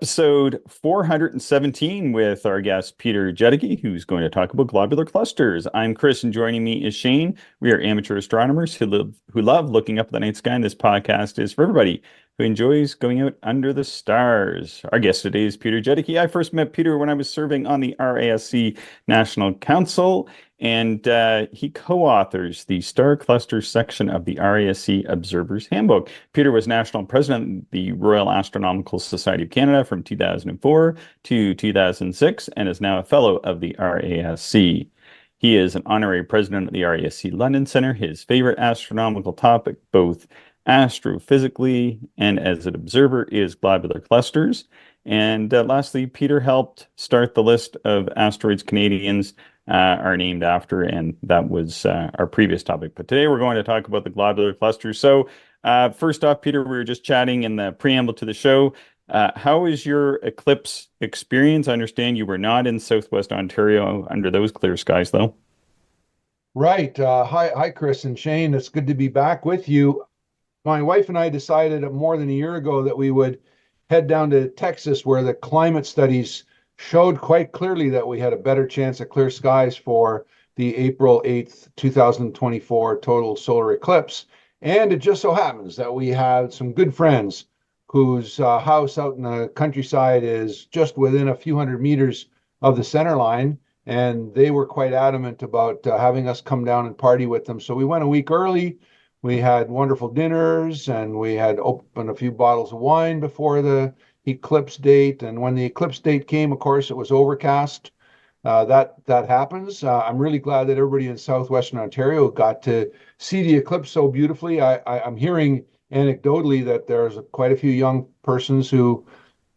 episode 417 with our guest Peter Jedicke, who's going to talk about globular clusters. I'm Chris, and joining me is Shane. We are amateur astronomers who love looking up at the night sky, and this podcast is for everybody who enjoys going out under the stars. Our guest today is Peter Jedicke. I first met Peter when I was serving on the RASC National Council, and he co-authors the Star Cluster section of the RASC Observer's Handbook. Peter was national president of the Royal Astronomical Society of Canada from 2004 to 2006 and is now a fellow of the RASC. He is an honorary president of the RASC London Centre. His favorite astronomical topic, both astrophysically and as an observer, is globular clusters. And lastly, Peter helped start the list of asteroids Canadians are named after, and that was our previous topic. But today we're going to talk about the globular clusters. So first off, Peter, we were just chatting in the preamble to the show. How is your eclipse experience? I understand you were not in Southwest Ontario under those clear skies, though. Right. Hi, Chris and Shane. It's good to be back with you. My wife and I decided more than a year ago that we would head down to Texas, where the climate studies showed quite clearly that we had a better chance of clear skies for the April 8th, 2024 total solar eclipse. And it just so happens that we had some good friends whose house out in the countryside is just within a few hundred meters of the center line. And they were quite adamant about having us come down and party with them. So we went a week early. We had wonderful dinners, and we had opened a few bottles of wine before the eclipse date. And when the eclipse date came, of course, it was overcast. That happens. I'm really glad that everybody in southwestern Ontario got to see the eclipse so beautifully. I'm hearing anecdotally that there's quite a few young persons who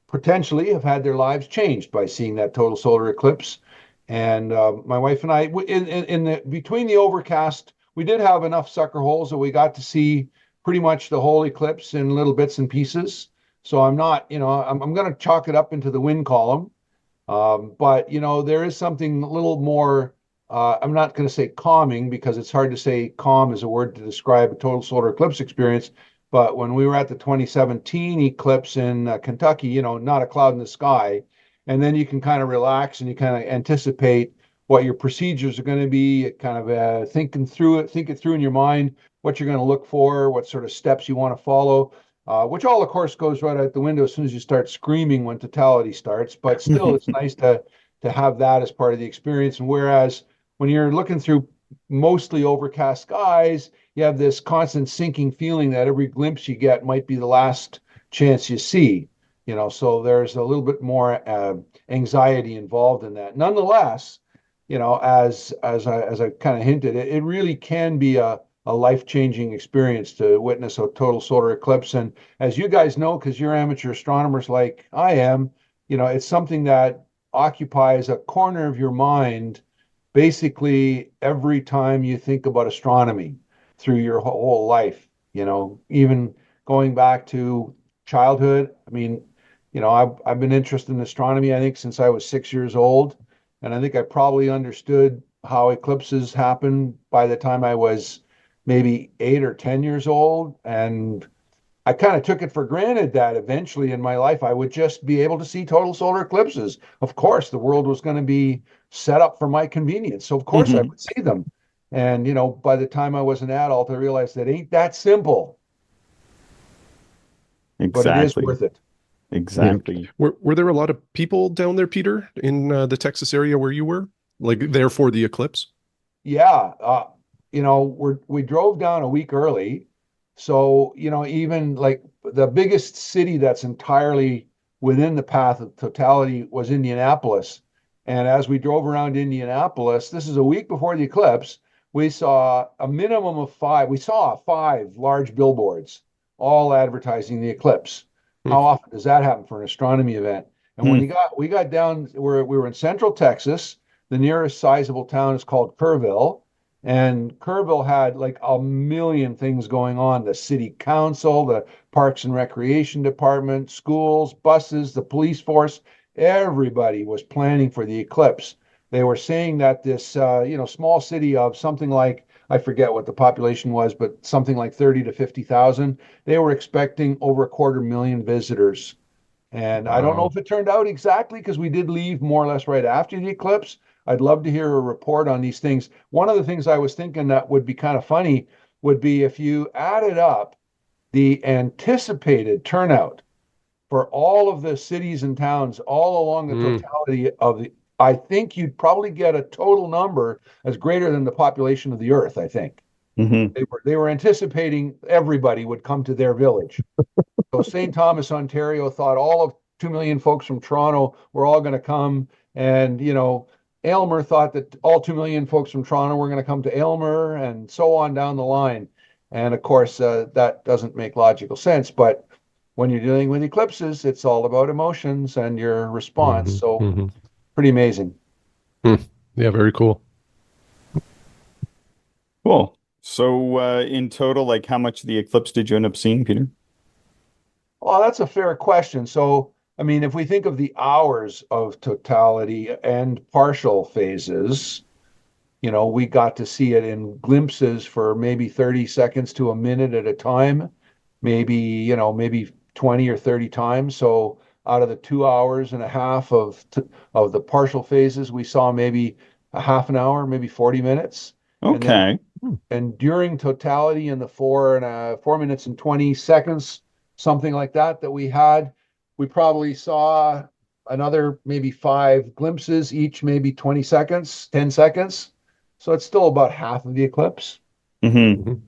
potentially have had their lives changed by seeing that total solar eclipse. And my wife and I, between the overcast, we did have enough sucker holes that we got to see pretty much the whole eclipse in little bits and pieces. So I'm not, I'm going to chalk it up into the win column. But, there is something a little more, I'm not going to say calming, because it's hard to say calm is a word to describe a total solar eclipse experience. But when we were at the 2017 eclipse in Kentucky, not a cloud in the sky. And then you can kind of relax and you kind of anticipate what your procedures are going to be, kind of think it through in your mind, what you're going to look for, what sort of steps you want to follow, which all, of course, goes right out the window as soon as you start screaming when totality starts. But still, it's nice to have that as part of the experience. And whereas when you're looking through mostly overcast skies, you have this constant sinking feeling that every glimpse you get might be the last chance you see. So there's a little bit more anxiety involved in that. Nonetheless, as I kind of hinted, it really can be a life-changing experience to witness a total solar eclipse. And as you guys know, because you're amateur astronomers like I am, it's something that occupies a corner of your mind basically every time you think about astronomy through your whole life, even going back to childhood. I mean, I've been interested in astronomy, I think, since I was 6 years old. And I think I probably understood how eclipses happen by the time I was maybe 8 or 10 years old. And I kind of took it for granted that eventually in my life I would just be able to see total solar eclipses. Of course, the world was going to be set up for my convenience. So of course I would see them. And, by the time I was an adult, I realized that ain't that simple, but it is Exactly. worth it. Yeah. Exactly. Were there a lot of people down there, Peter, in the Texas area where you were, like there for the eclipse? Yeah. We drove down a week early. So, even like the biggest city that's entirely within the path of totality was Indianapolis. And as we drove around Indianapolis, this is a week before the eclipse, we saw a minimum of five. We saw five large billboards, all advertising the eclipse. Hmm. How often does that happen for an astronomy event? And when Hmm. we got down, we were in central Texas. The nearest sizable town is called Kerrville. And Kerrville had like a million things going on: the city council, the parks and recreation department, schools, buses, the police force. Everybody was planning for the eclipse. They were saying that this, small city of something like, I forget what the population was, but something like 30 to 50,000, they were expecting over 250,000 visitors. And I don't know Wow. if it turned out exactly because we did leave more or less right after the eclipse. I'd love to hear a report on these things. One of the things I was thinking that would be kind of funny would be if you added up the anticipated turnout for all of the cities and towns all along the Mm. totality of the, I think you'd probably get a total number as greater than the population of the earth, I think. Hmm. They were anticipating everybody would come to their village. So St. Thomas, Ontario thought all of 2 million folks from Toronto were all going to come. And, Aylmer thought that all 2 million folks from Toronto were going to come to Aylmer and so on down the line. And of course, that doesn't make logical sense. But when you're dealing with eclipses, it's all about emotions and your response. Mhm. So Mhm. pretty amazing. Yeah, very cool. Cool. So, in total, like how much of the eclipse did you end up seeing, Peter? Well, that's a fair question. So, I mean, if we think of the hours of totality and partial phases, we got to see it in glimpses for maybe 30 seconds to a minute at a time, maybe 20 or 30 times. So out of the 2 hours and a half of the partial phases, we saw maybe a half an hour, maybe 40 minutes. And then Okay. and during totality in the 4 minutes and 20 seconds, something like that we had, we probably saw another maybe five glimpses, each maybe 20 seconds, 10 seconds. So it's still about half of the eclipse. Hmm. Mhm.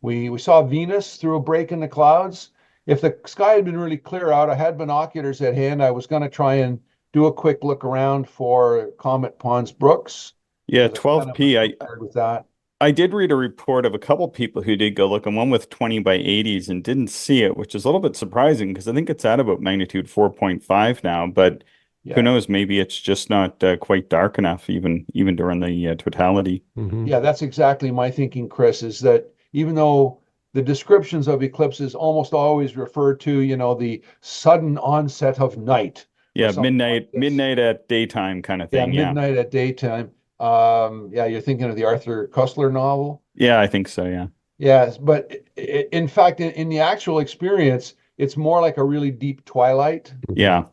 We saw Venus through a break in the clouds. If the sky had been really clear out, I had binoculars at hand. I was going to try and do a quick look around for Comet Pons Brooks Yeah, because I kind of 12P. unprepared with that. I did read a report of a couple people who did go look, and one with 20 by 80s and didn't see it, which is a little bit surprising because I think it's at about magnitude 4.5 now, but who Yeah. knows, maybe it's just not quite dark enough even during the totality. Mhm. Yeah, that's exactly my thinking, Chris, is that even though the descriptions of eclipses almost always refer to, the sudden onset of night or Yeah, something like this. midnight at daytime kind of Yeah, thing. Yeah. midnight at daytime. Yeah, you're thinking of the Arthur Koestler novel. Yeah, I think so, yeah. Yes, but in fact, in the actual experience, it's more like a really deep twilight. Yeah.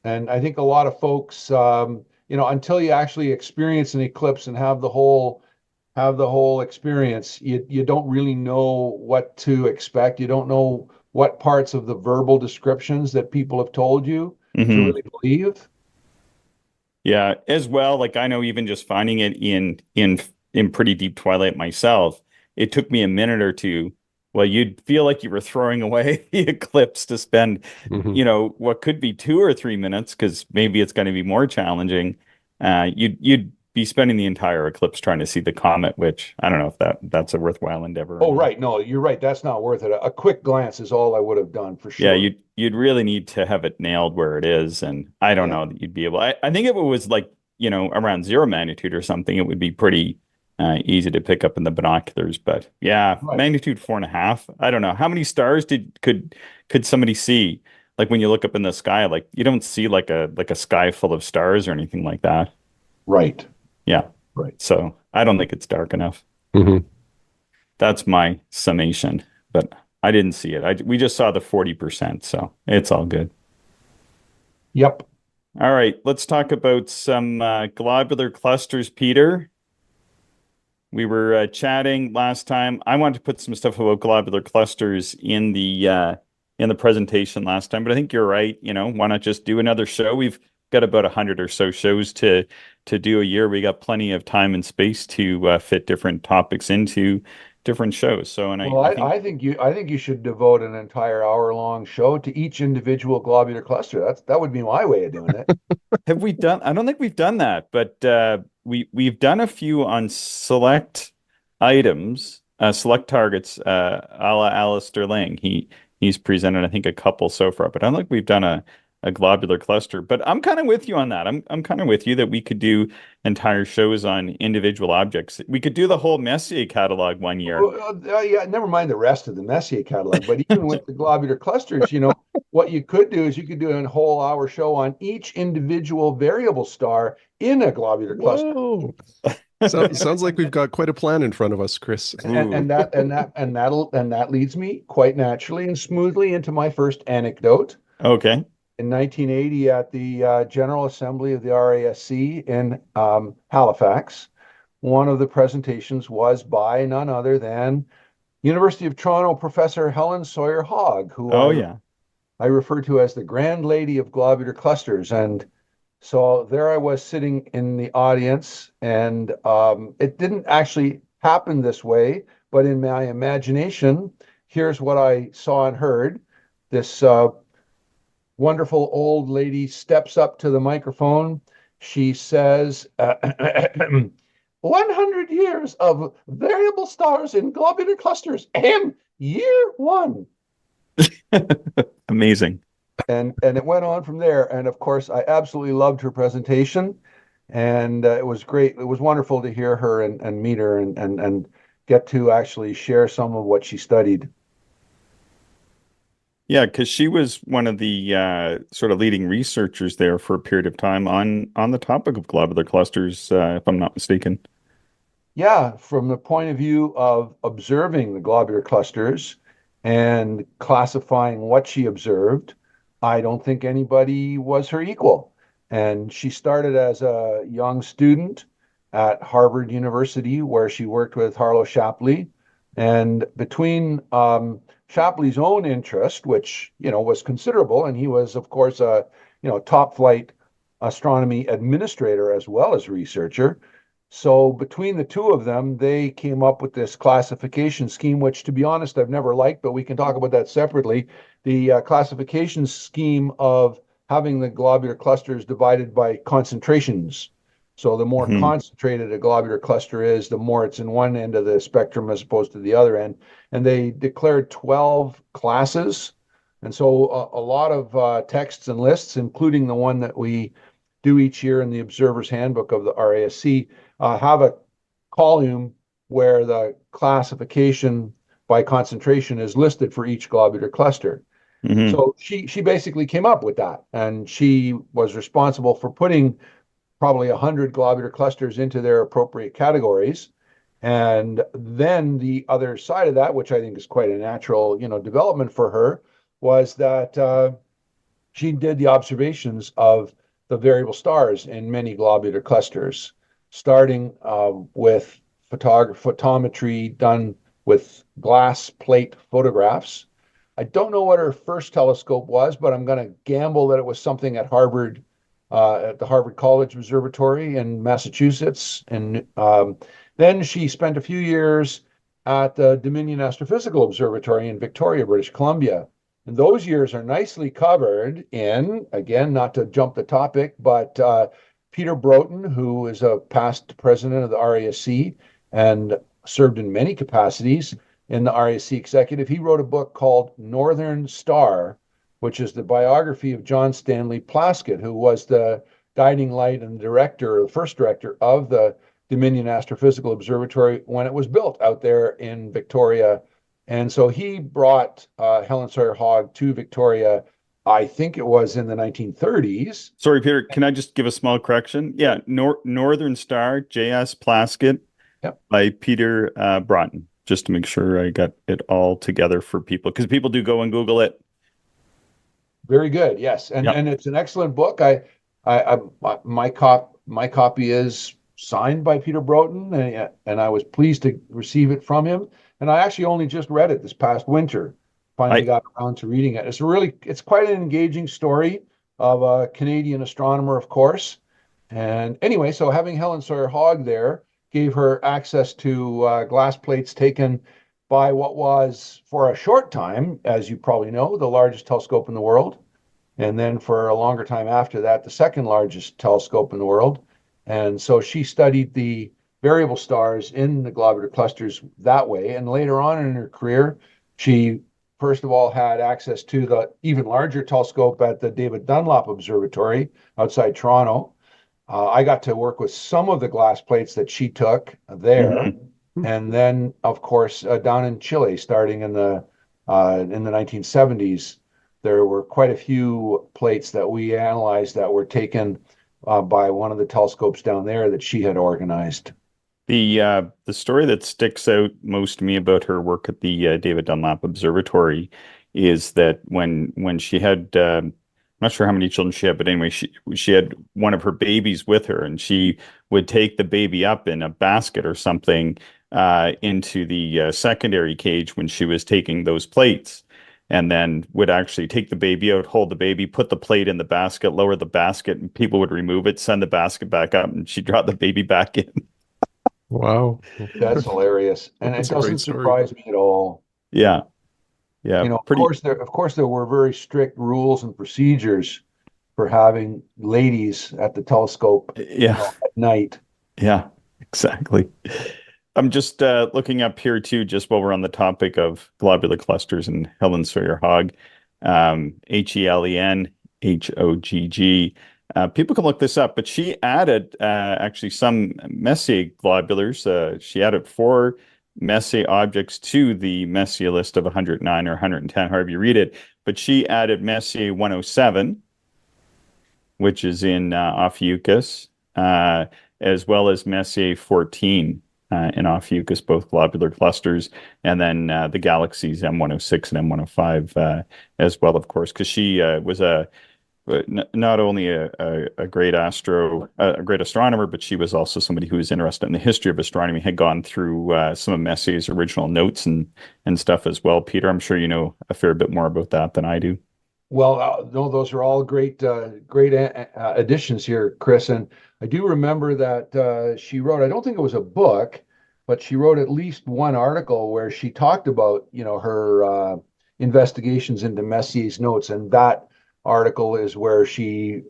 And I think a lot of folks, until you actually experience an eclipse and have the whole experience, you don't really know what to expect. You don't know what parts of the verbal descriptions that people have told you to Hmm. really believe. Yeah, as well, like I know even just finding it in pretty deep twilight myself, it took me a minute or two. Well, you'd feel like you were throwing away the eclipse to spend, Mhm. what could be 2 or 3 minutes, because maybe it's going to be more challenging. You'd be spending the entire eclipse trying to see the comet, which I don't know if that's a worthwhile endeavor or Oh, not. right. No, you're right. That's not worth it. A quick glance is all I would have done for Yeah, sure. you'd really need to have it nailed where it is, and I don't Yeah. know that you'd be able. I think if it was like, around zero magnitude or something, it would be pretty easy to pick up in the binoculars. But yeah, Right. magnitude 4.5. I don't know. How many stars could somebody see? Like when you look up in the sky, like you don't see like a sky full of stars or anything like that. Right. Yeah. Right. So I don't think it's dark enough. Mhm. That's my summation, but I didn't see it. We just saw the 40%, so it's all good. Yep. All right, let's talk about some globular clusters, Peter. We were chatting last time. I wanted to put some stuff about globular clusters in the presentation last time, but I think you're right. Why not just do another show? We've got about 100 or so shows to do a year. We got plenty of time and space to fit different topics into different shows. So, and Well, I I, think I think you should devote an entire hour-long show to each individual globular cluster. That would be my way of doing it. have we done? I don't think we've done that, but we've done a few on select items, select targets, a la Alistair Lang. He's presented, I think, a couple so far, but I don't think we've done a globular cluster. But I'm kind of with you on that. I'm kind of with you that we could do entire shows on individual objects. We could do the whole Messier catalog one year. Yeah, never mind the rest of the Messier catalog, but even with the globular clusters, what you could do is you could do a whole hour show on each individual variable star in a globular cluster. Whoa. Sounds like we've got quite a plan in front of us, Chris. And, Ooh. and that and that and that leads me quite naturally and smoothly into my first anecdote. Okay. In 1980 at the General Assembly of the RASC in Halifax. One of the presentations was by none other than University of Toronto Professor Helen Sawyer Hogg, who Oh, yeah. I refer to as the Grand Lady of Globular Clusters. And so there I was sitting in the audience, and it didn't actually happen this way, but in my imagination, here's what I saw and heard. This wonderful old lady steps up to the microphone. She says, 100 years of variable stars in globular clusters, and year one. Amazing. And it went on from there. And of course, I absolutely loved her presentation. And it was great. It was wonderful to hear her and meet her and get to actually share some of what she studied. Yeah, because she was one of the sort of leading researchers there for a period of time on the topic of globular clusters, if I'm not mistaken. Yeah, from the point of view of observing the globular clusters and classifying what she observed, I don't think anybody was her equal. And she started as a young student at Harvard University, where she worked with Harlow Shapley. And between Shapley's own interest, which was considerable, and he was, of course, a top flight astronomy administrator as well as researcher. So between the two of them, they came up with this classification scheme, which, to be honest, I've never liked, but we can talk about that separately. The classification scheme of having the globular clusters divided by concentrations. So the more Hmm. concentrated a globular cluster is, the more it's in one end of the spectrum as opposed to the other end. And they declared 12 classes. And so a lot of texts and lists, including the one that we do each year in the Observer's Handbook of the RASC, have a column where the classification by concentration is listed for each globular cluster. Hmm. So she basically came up with that, and she was responsible for putting probably 100 globular clusters into their appropriate categories. And then the other side of that, which I think is quite a natural, development for her, was that she did the observations of the variable stars in many globular clusters, starting with photometry done with glass plate photographs. I don't know what her first telescope was, but I'm going to gamble that it was something at Harvard, at the Harvard College Observatory in Massachusetts. And then she spent a few years at the Dominion Astrophysical Observatory in Victoria, British Columbia. And those years are nicely covered in, again, not to jump the topic, but Peter Broughton, who is a past president of the RASC and served in many capacities in the RAC executive, he wrote a book called Northern Star, which is the biography of John Stanley Plaskett, who was the guiding light and director, the first director of the Dominion Astrophysical Observatory when it was built out there in Victoria. And so he brought Helen Sawyer Hogg to Victoria. I think it was in the 1930s. Sorry, Peter, can I just give a small correction? Yeah, Northern Star, J.S. Plaskett Yep. by Peter Broughton, just to make sure I got it all together for people, because people do go and Google it. Very good. Yes, and Yep. and it's an excellent book. My copy is signed by Peter Broughton, and I was pleased to receive it from him. And I actually only just read it this past winter. Finally I got around to reading it. It's quite an engaging story of a Canadian astronomer, of course. And anyway, so having Helen Sawyer Hogg there gave her access to glass plates taken by what was, for a short time, as you probably know, the largest telescope in the world. And then for a longer time after that, the second largest telescope in the world. And so she studied the variable stars in the globular clusters that way. And later on in her career, she first of all had access to the even larger telescope at the David Dunlop Observatory outside Toronto. I got to work with some of the glass plates that she took there. mhm. And then, of course, down in Chile, starting in the 1970s, there were quite a few plates that we analyzed that were taken by one of the telescopes down there that she had organized. The story that sticks out most to me about her work at the David Dunlop Observatory is that when she had I'm not sure how many children she had, but anyway, she had one of her babies with her, and she would take the baby up in a basket or something into the secondary cage when she was taking those plates, and then would actually take the baby out, hold the baby, put the plate in the basket, lower the basket, and people would remove it, send the basket back up, and she dropped the baby back in. Wow. That's hilarious, and it That's a great doesn't story. surprise me at all. Yeah, yeah, pretty. Of course, there were very strict rules and procedures for having ladies at the telescope, Yeah, at night. yeah, exactly. I'm just looking up here too, just while we're on the topic of globular clusters and Helen Sawyer Hogg, HelenHoggg. People can look this up, but she added actually some Messier globulars. She added 4 Messier objects to the Messier list of 109 or 110, however you read it. But she added Messier 107, which is in Ophiuchus, as well as Messier 14 in Ophiuchus, both globular clusters, and then the galaxies M106 and M105 as well, of course, because she was not only a great a great astronomer, but she was also somebody who was interested in the history of astronomy, had gone through some of Messier's original notes and stuff as well. Peter, I'm sure you know a fair bit more about that than I do. Well, no, those are all great additions here, Chris. And I do remember that she wrote, I don't think it was a book, but she wrote at least one article where she talked about, her investigations into Messier's notes. And that article is where she,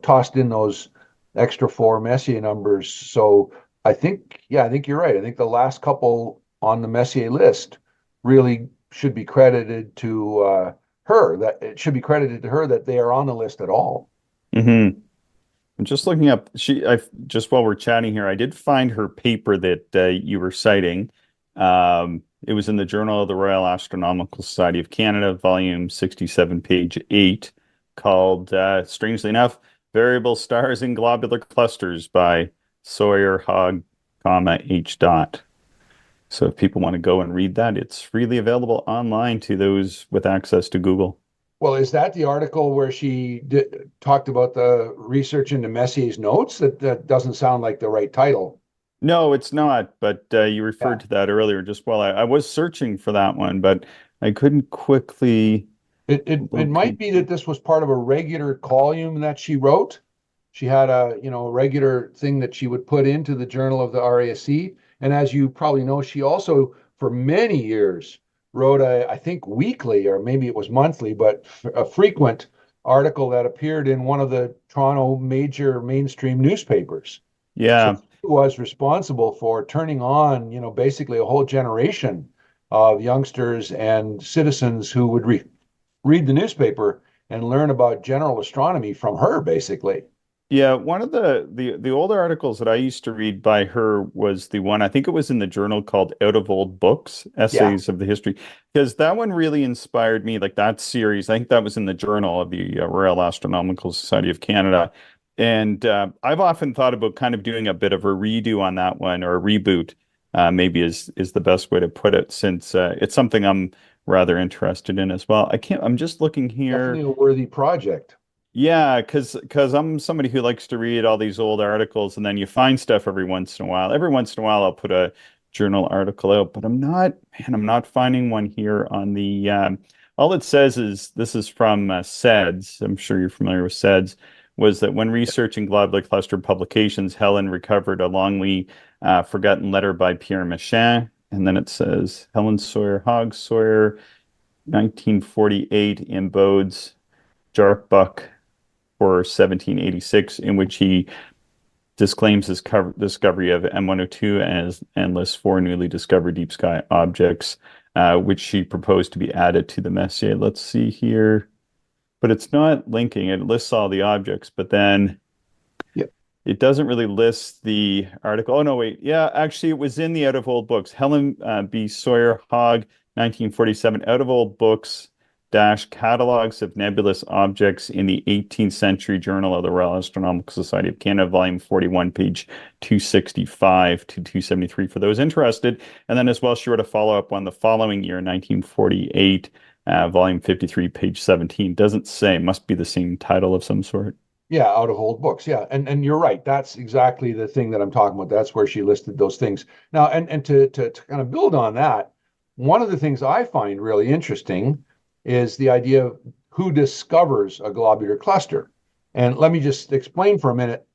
tossed in those extra 4 Messier numbers. So I think you're right. I think the last couple on the Messier list really should be credited to her, that it should be credited to her that they are on the list at all. Hmm. I'm just looking up. Just while we're chatting here, I did find her paper that you were citing. It was in the Journal of the Royal Astronomical Society of Canada, volume 67, page 8, called, strangely enough, Variable Stars in Globular Clusters by Sawyer Hogg, H. Dot. So if people want to go and read that, it's freely available online to those with access to Google. Well, is that the article where she talked about the research into Messier's notes? That doesn't sound like the right title. No, it's not, but you Yeah. referred to that earlier just while I was searching for that one, but I couldn't quickly It might locate. be that this was part of a regular column that she wrote. She had a regular thing that she would put into the Journal of the RASC. And as you probably know, she also, for many years, wrote I think weekly or maybe it was monthly, but a frequent article that appeared in one of the Toronto major mainstream newspapers. So Yeah, she was responsible for turning on, basically a whole generation of youngsters and citizens who would read the newspaper and learn about general astronomy from her, basically. yeah. One of the older articles that I used to read by her was the one, I think it was in the journal called Out of Old Books, Yeah. Essays of the History, because that one really inspired me. Like that series, I think that was in the Journal of the Royal Astronomical Society of Canada. And I've often thought about kind of doing a bit of a redo on that one, or a reboot, maybe is the best way to put it, since it's something I'm rather interested in as well. I'm just looking Definitely here. a worthy project. Yeah, because I'm somebody who likes to read all these old articles, and then you find stuff every once in a while. Every once in a while, I'll put a journal article out, but I'm not finding one here on the. All it says is this is from SEDS. I'm sure you're familiar with SEDS. Was that when researching globular cluster publications, Helen recovered a longly forgotten letter by Pierre Machin, and then it says Helen Sawyer Hogg Sawyer, 1948 in Bode's Jarkbuck for 1786, in which he disclaims his discovery of M102 and lists 4 newly discovered deep sky objects, which she proposed to be added to the Messier. Let's see here. But it's not linking. It lists all the objects, but then Yep. it doesn't really list the article. Oh, no, wait. Yeah, actually, it was in the Out of Old Books. Helen B. Sawyer Hogg, 1947, Out of Old Books dash catalogs of nebulous objects in the 18th Century Journal of the Royal Astronomical Society of Canada, volume 41, page 265 to 273 for those interested. And then as well, she wrote a follow-up one the following year, 1948, Volume 53, page 17. Doesn't say. Must be the same title of some sort. Yeah, out of old books. Yeah, and you're right. That's exactly the thing that I'm talking about. That's where she listed those things. Now, and to kind of build on that, one of the things I find really interesting is the idea of who discovers a globular cluster. And let me just explain for a minute.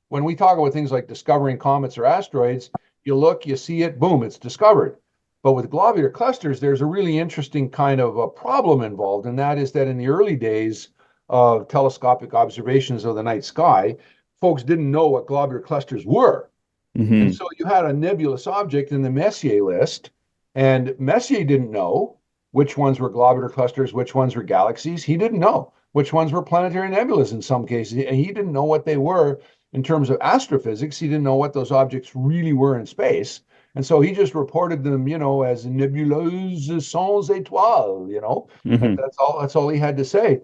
When we talk about things like discovering comets or asteroids, you look, you see it, boom, it's discovered. But with globular clusters, there's a really interesting kind of a problem involved, and that is that in the early days of telescopic observations of the night sky, folks didn't know what globular clusters were. And Hmm. so you had a nebulous object in the Messier list, and Messier didn't know which ones were globular clusters, which ones were galaxies. He didn't know which ones were planetary nebulas in some cases, and he didn't know what they were in terms of astrophysics. He didn't know what those objects really were in space. And so he just reported them, as nebuleuses sans étoiles, and Hmm. that's all he had to say.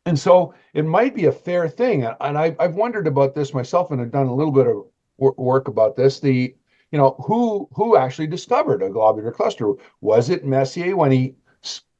And so it might be a fair thing. And I've wondered about this myself, and I've done a little bit of work about this. Who actually discovered a globular cluster? Was it Messier when he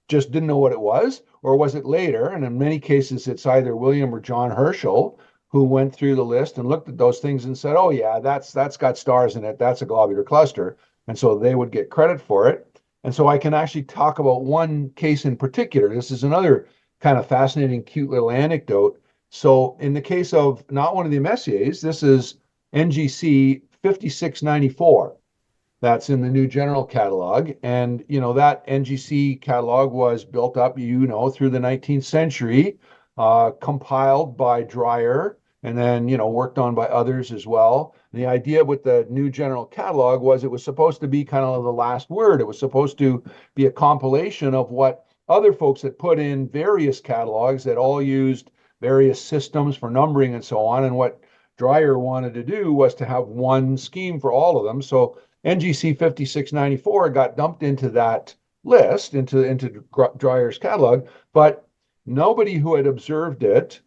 just didn't know what it was, or was it later? And in many cases, it's either William or John Herschel who went through the list and looked at those things and said, "Oh yeah, that's got stars in it. That's a globular cluster," and so they would get credit for it. And so I can actually talk about one case in particular. This is another kind of fascinating, cute little anecdote. So, in the case of not one of the Messiers, this is NGC 5694. That's in the New General Catalog. And, that NGC catalog was built up, through the 19th century, compiled by Dreyer, and then, worked on by others as well. The idea with the New General Catalog was it was supposed to be kind of the last word. It was supposed to be a compilation of what other folks had put in various catalogs that all used various systems for numbering and so on. And what Dreyer wanted to do was to have one scheme for all of them. So NGC 5694 got dumped into that list, into Dreyer's catalog, but nobody who had observed it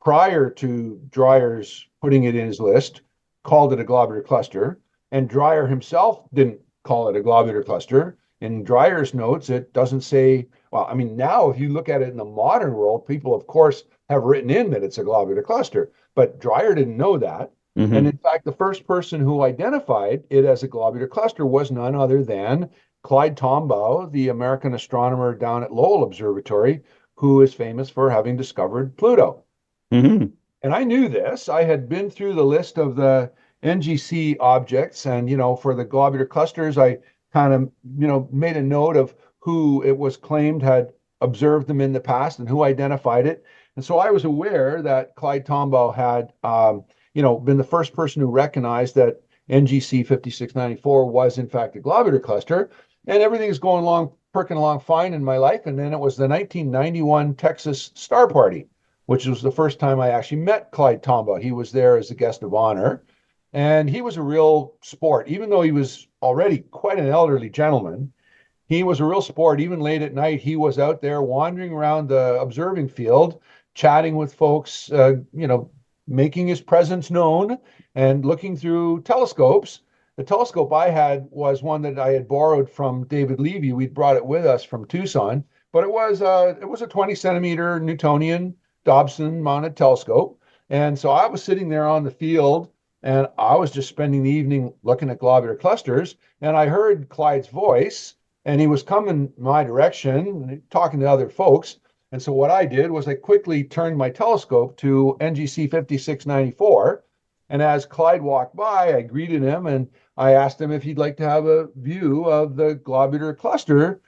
prior to Dreyer's putting it in his list called it a globular cluster, and Dreyer himself didn't call it a globular cluster. In Dreyer's notes, it doesn't say, well, I mean, now if you look at it in the modern world, people, of course, have written in that it's a globular cluster, but Dreyer didn't know that. And Hmm. in fact, the first person who identified it as a globular cluster was none other than Clyde Tombaugh, the American astronomer down at Lowell Observatory, who is famous for having discovered Pluto. Hmm. And I knew this. I had been through the list of the NGC objects, and for the globular clusters, I kind of made a note of who it was claimed had observed them in the past and who identified it. And so I was aware that Clyde Tombaugh had been the first person who recognized that NGC 5694 was in fact a globular cluster, and everything's going along, perking along fine in my life. And then it was the 1991 Texas Star Party, which was the first time I actually met Clyde Tombaugh. He was there as a guest of honor, and he was a real sport. Even though he was already quite an elderly gentleman, he was a real sport. Even late at night, he was out there wandering around the observing field, chatting with folks, making his presence known and looking through telescopes. The telescope I had was one that I had borrowed from David Levy. We'd brought it with us from Tucson, but it was a 20 centimeter Newtonian Dobson mounted telescope. And so I was sitting there on the field, and I was just spending the evening looking at globular clusters. And I heard Clyde's voice, and he was coming my direction, talking to other folks. And so what I did was I quickly turned my telescope to NGC 5694. And as Clyde walked by, I greeted him and I asked him if he'd like to have a view of the globular cluster,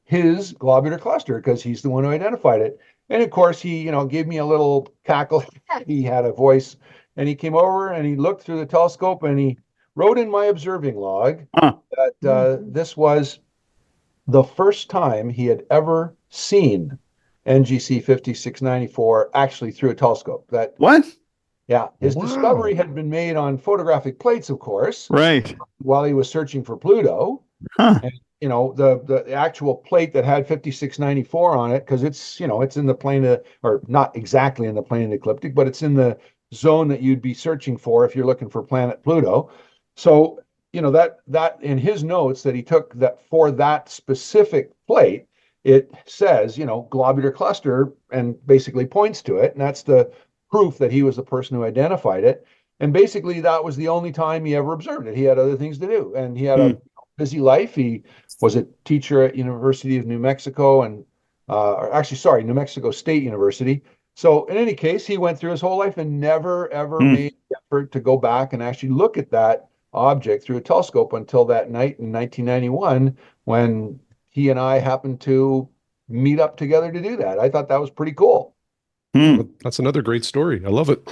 his globular cluster, because he's the one who identified it. And of course, he, gave me a little cackle. He had a voice, and he came over and he looked through the telescope and he wrote in my observing log Huh. that this was the first time he had ever seen NGC 5694 actually through a telescope. That, What? yeah, his discovery Wow. had been made on photographic plates, of course, Right. while he was searching for Pluto. Huh. And the actual plate that had 5694 on it, because it's in the plane of, or not exactly in the plane of the ecliptic, but it's in the zone that you'd be searching for if you're looking for planet Pluto. So that in his notes that he took that for that specific plate, it says, globular cluster and basically points to it. And that's the proof that he was the person who identified it. And basically, that was the only time he ever observed it. He had other things to do, and he had Hmm. a busy life. He was a teacher at University of New Mexico, and or actually, sorry, New Mexico State University. So, in any case, he went through his whole life and never ever Hmm. made the effort to go back and actually look at that object through a telescope until that night in 1991 when he and I happened to meet up together to do that. I thought that was pretty cool. Hmm. That's another great story. I love it.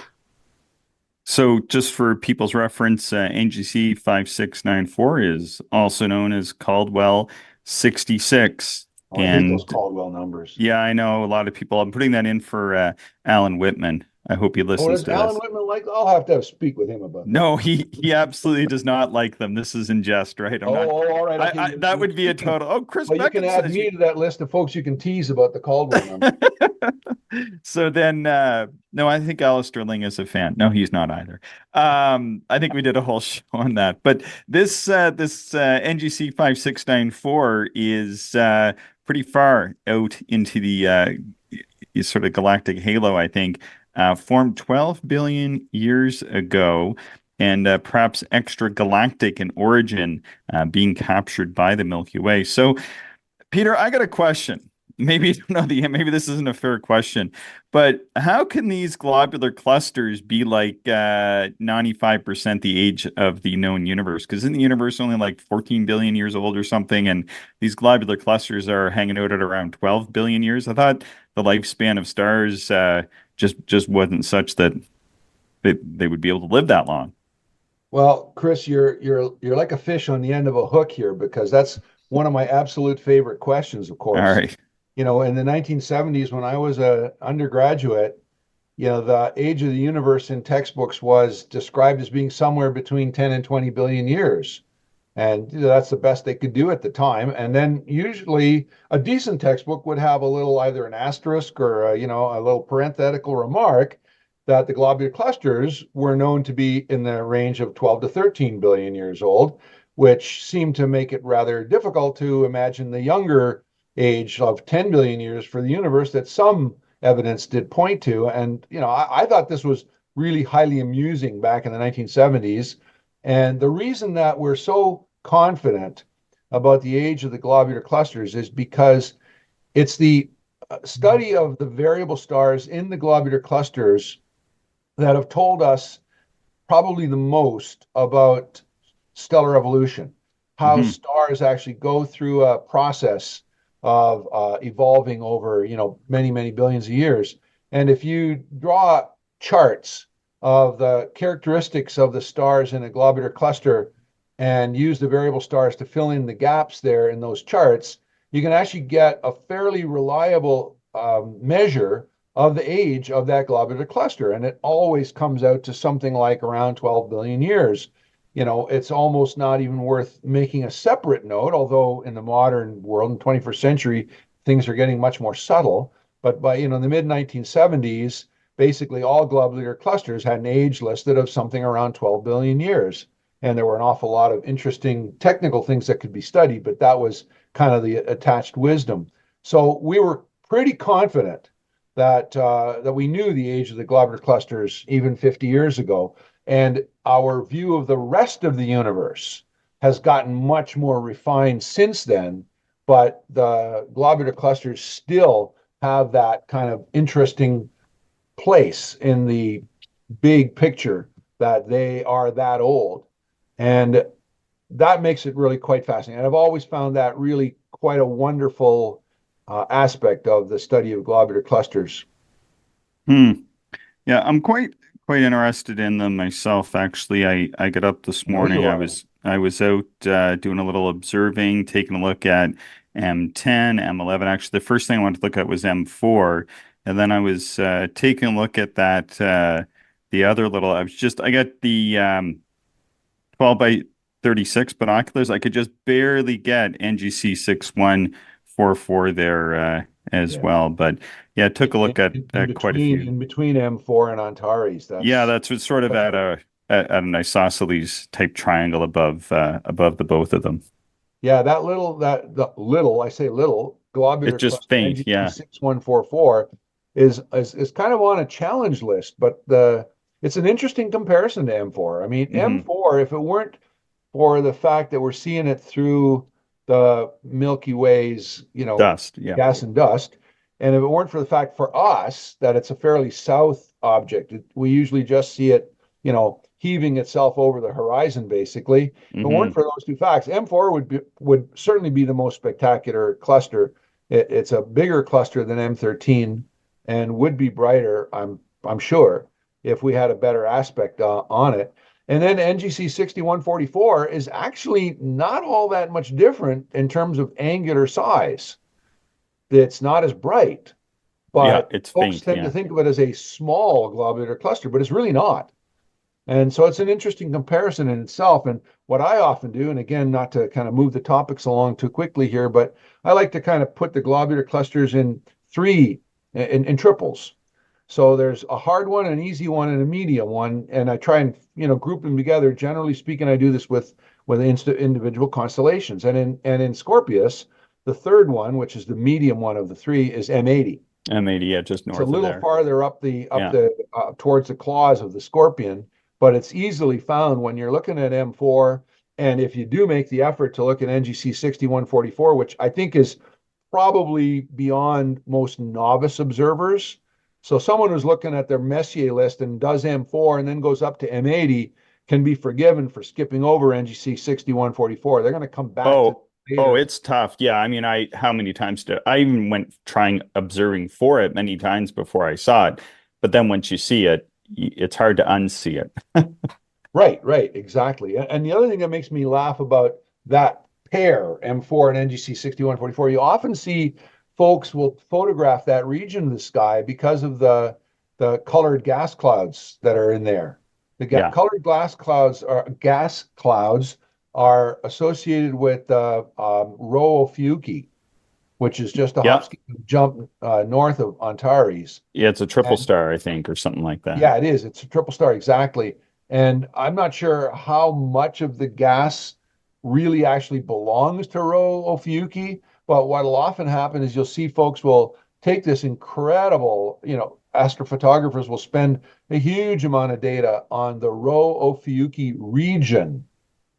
So just for people's reference, NGC 5694 is also known as Caldwell 66. Oh, I hate those And Caldwell numbers. yeah, I know a lot of people. I'm putting that in for Alan Whitman. I hope he Oh, listens does to Alan this. Whitman like? I'll have speak with him about that. No, he absolutely does not like them. This is in jest, right? I'm Oh, not. all right. Okay. That would be a You can, total. Oh, Chris well, you can Beckett add says you. me to that list of folks you can tease about the Caldwell number. So then, no, I think Alistair Ling is a fan. No, he's not either. I think we did a whole show on that. But this NGC 5694 is pretty far out into the sort of galactic halo, I think. Formed 12 billion years ago, and perhaps extragalactic in origin, being captured by the Milky Way. So, Peter, I got a question. Maybe you don't know maybe this isn't a fair question, but how can these globular clusters be like 95% the age of the known universe? Because isn't the universe only like 14 billion years old or something? And these globular clusters are hanging out at around 12 billion years. I thought the lifespan of stars just wasn't such that they would be able to live that long. Well, Chris, you're like a fish on the end of a hook here because that's one of my absolute favorite questions, of All course. right. In the 1970s, when I was a undergraduate, the age of the universe in textbooks was described as being somewhere between 10 and 20 billion years. And that's the best they could do at the time. And then usually a decent textbook would have a little either an asterisk or a little parenthetical remark that the globular clusters were known to be in the range of 12 to 13 billion years old, which seemed to make it rather difficult to imagine the younger age of 10 billion years for the universe that some evidence did point to. And I thought this was really highly amusing back in the 1970s. And the reason that we're so confident about the age of the globular clusters is because it's the study of the variable stars in the globular clusters that have told us probably the most about stellar evolution, how Hmm. stars actually go through a process of evolving over, many, many billions of years. And if you draw charts of the characteristics of the stars in a globular cluster and use the variable stars to fill in the gaps there in those charts, you can actually get a fairly reliable measure of the age of that globular cluster. And it always comes out to something like around 12 billion years. It's almost not even worth making a separate note, although in the modern world, in the 21st century, things are getting much more subtle. But by, the mid 1970s, basically all globular clusters had an age listed of something around 12 billion years. And there were an awful lot of interesting technical things that could be studied, but that was kind of the attached wisdom. So we were pretty confident that we knew the age of the globular clusters even 50 years ago. And our view of the rest of the universe has gotten much more refined since then. But the globular clusters still have that kind of interesting place in the big picture that they are that old. And that makes it really quite fascinating. And I've always found that really quite a wonderful aspect of the study of globular clusters. Hmm. Yeah, I'm quite interested in them myself. Actually, I got up this I know morning. you I are. was I was out doing a little observing, taking a look at M10, M11. Actually, the first thing I wanted to look at was M4, and then I was taking a look at that the other little. I got the 12 by 36 binoculars. I could just barely get NGC 6144 there as Yeah. well. But yeah, took a look In at quite a between few. in between M4 and Antares. Yeah, That's that's what's sort of that's at right. an isosceles type triangle above above the both of them. Yeah, that little that the little I say little globular It's just cluster, faint. NGC Yeah. 6144, is kind of on a challenge list, but it's an interesting comparison to M4. I mean, Hmm. M4, if it weren't for the fact that we're seeing it through the Milky Way's, Dust. Yeah. gas and dust, and if it weren't for the fact for us that it's a fairly south object, we usually just see it, heaving itself over the horizon, basically. If it weren't Hmm. for those two facts, M4 would certainly be the most spectacular cluster. It's a bigger cluster than M13 and would be brighter, I'm sure, if we had a better aspect on it. And then NGC 6144 is actually not all that much different in terms of angular size. It's not as bright, Yeah. but It's folks faint. tend to Yeah. think of it as a small globular cluster, but it's really not. And so it's an interesting comparison in itself. And what I often do, and again, not to kind of move the topics along too quickly here, but I like to kind of put the globular clusters in three, in triples. So there's a hard one, an easy one, and a medium one, and I try and group them together. Generally speaking, I do this with individual constellations, and in Scorpius, the third one, which is the medium one of the three, is M80. M80. Yeah. Just It's a north of little there. farther up Yeah. the towards the claws of the scorpion, but it's easily found when you're looking at M4. And if you do make the effort to look at NGC 6144, which I think is probably beyond most novice observers. So someone who's looking at their Messier list and does M4 and then goes up to M80 can be forgiven for skipping over NGC 6144. They're going to come back to Oh, oh, later. it's tough. Yeah, I mean, how many times did I even went trying observing for it many times before I saw it. But then once you see it, it's hard to unsee it. Right, exactly. And the other thing that makes me laugh about that pair, M4 and NGC 6144, you often see folks will photograph that region of the sky because of the colored gas clouds that are in there. The Yeah. colored gas clouds are associated with Rho Ophiuchi, which is just a hop, Yeah. skip, and jump north of Antares. Yeah, it's a triple And star, I think, or something like that. yeah, it is. It's a triple star, exactly. And I'm not sure how much of the gas really actually belongs to Rho Ophiuchi, but what'll often happen is you'll see folks will take this incredible, astrophotographers will spend a huge amount of data on the Rho Ophiuchi region,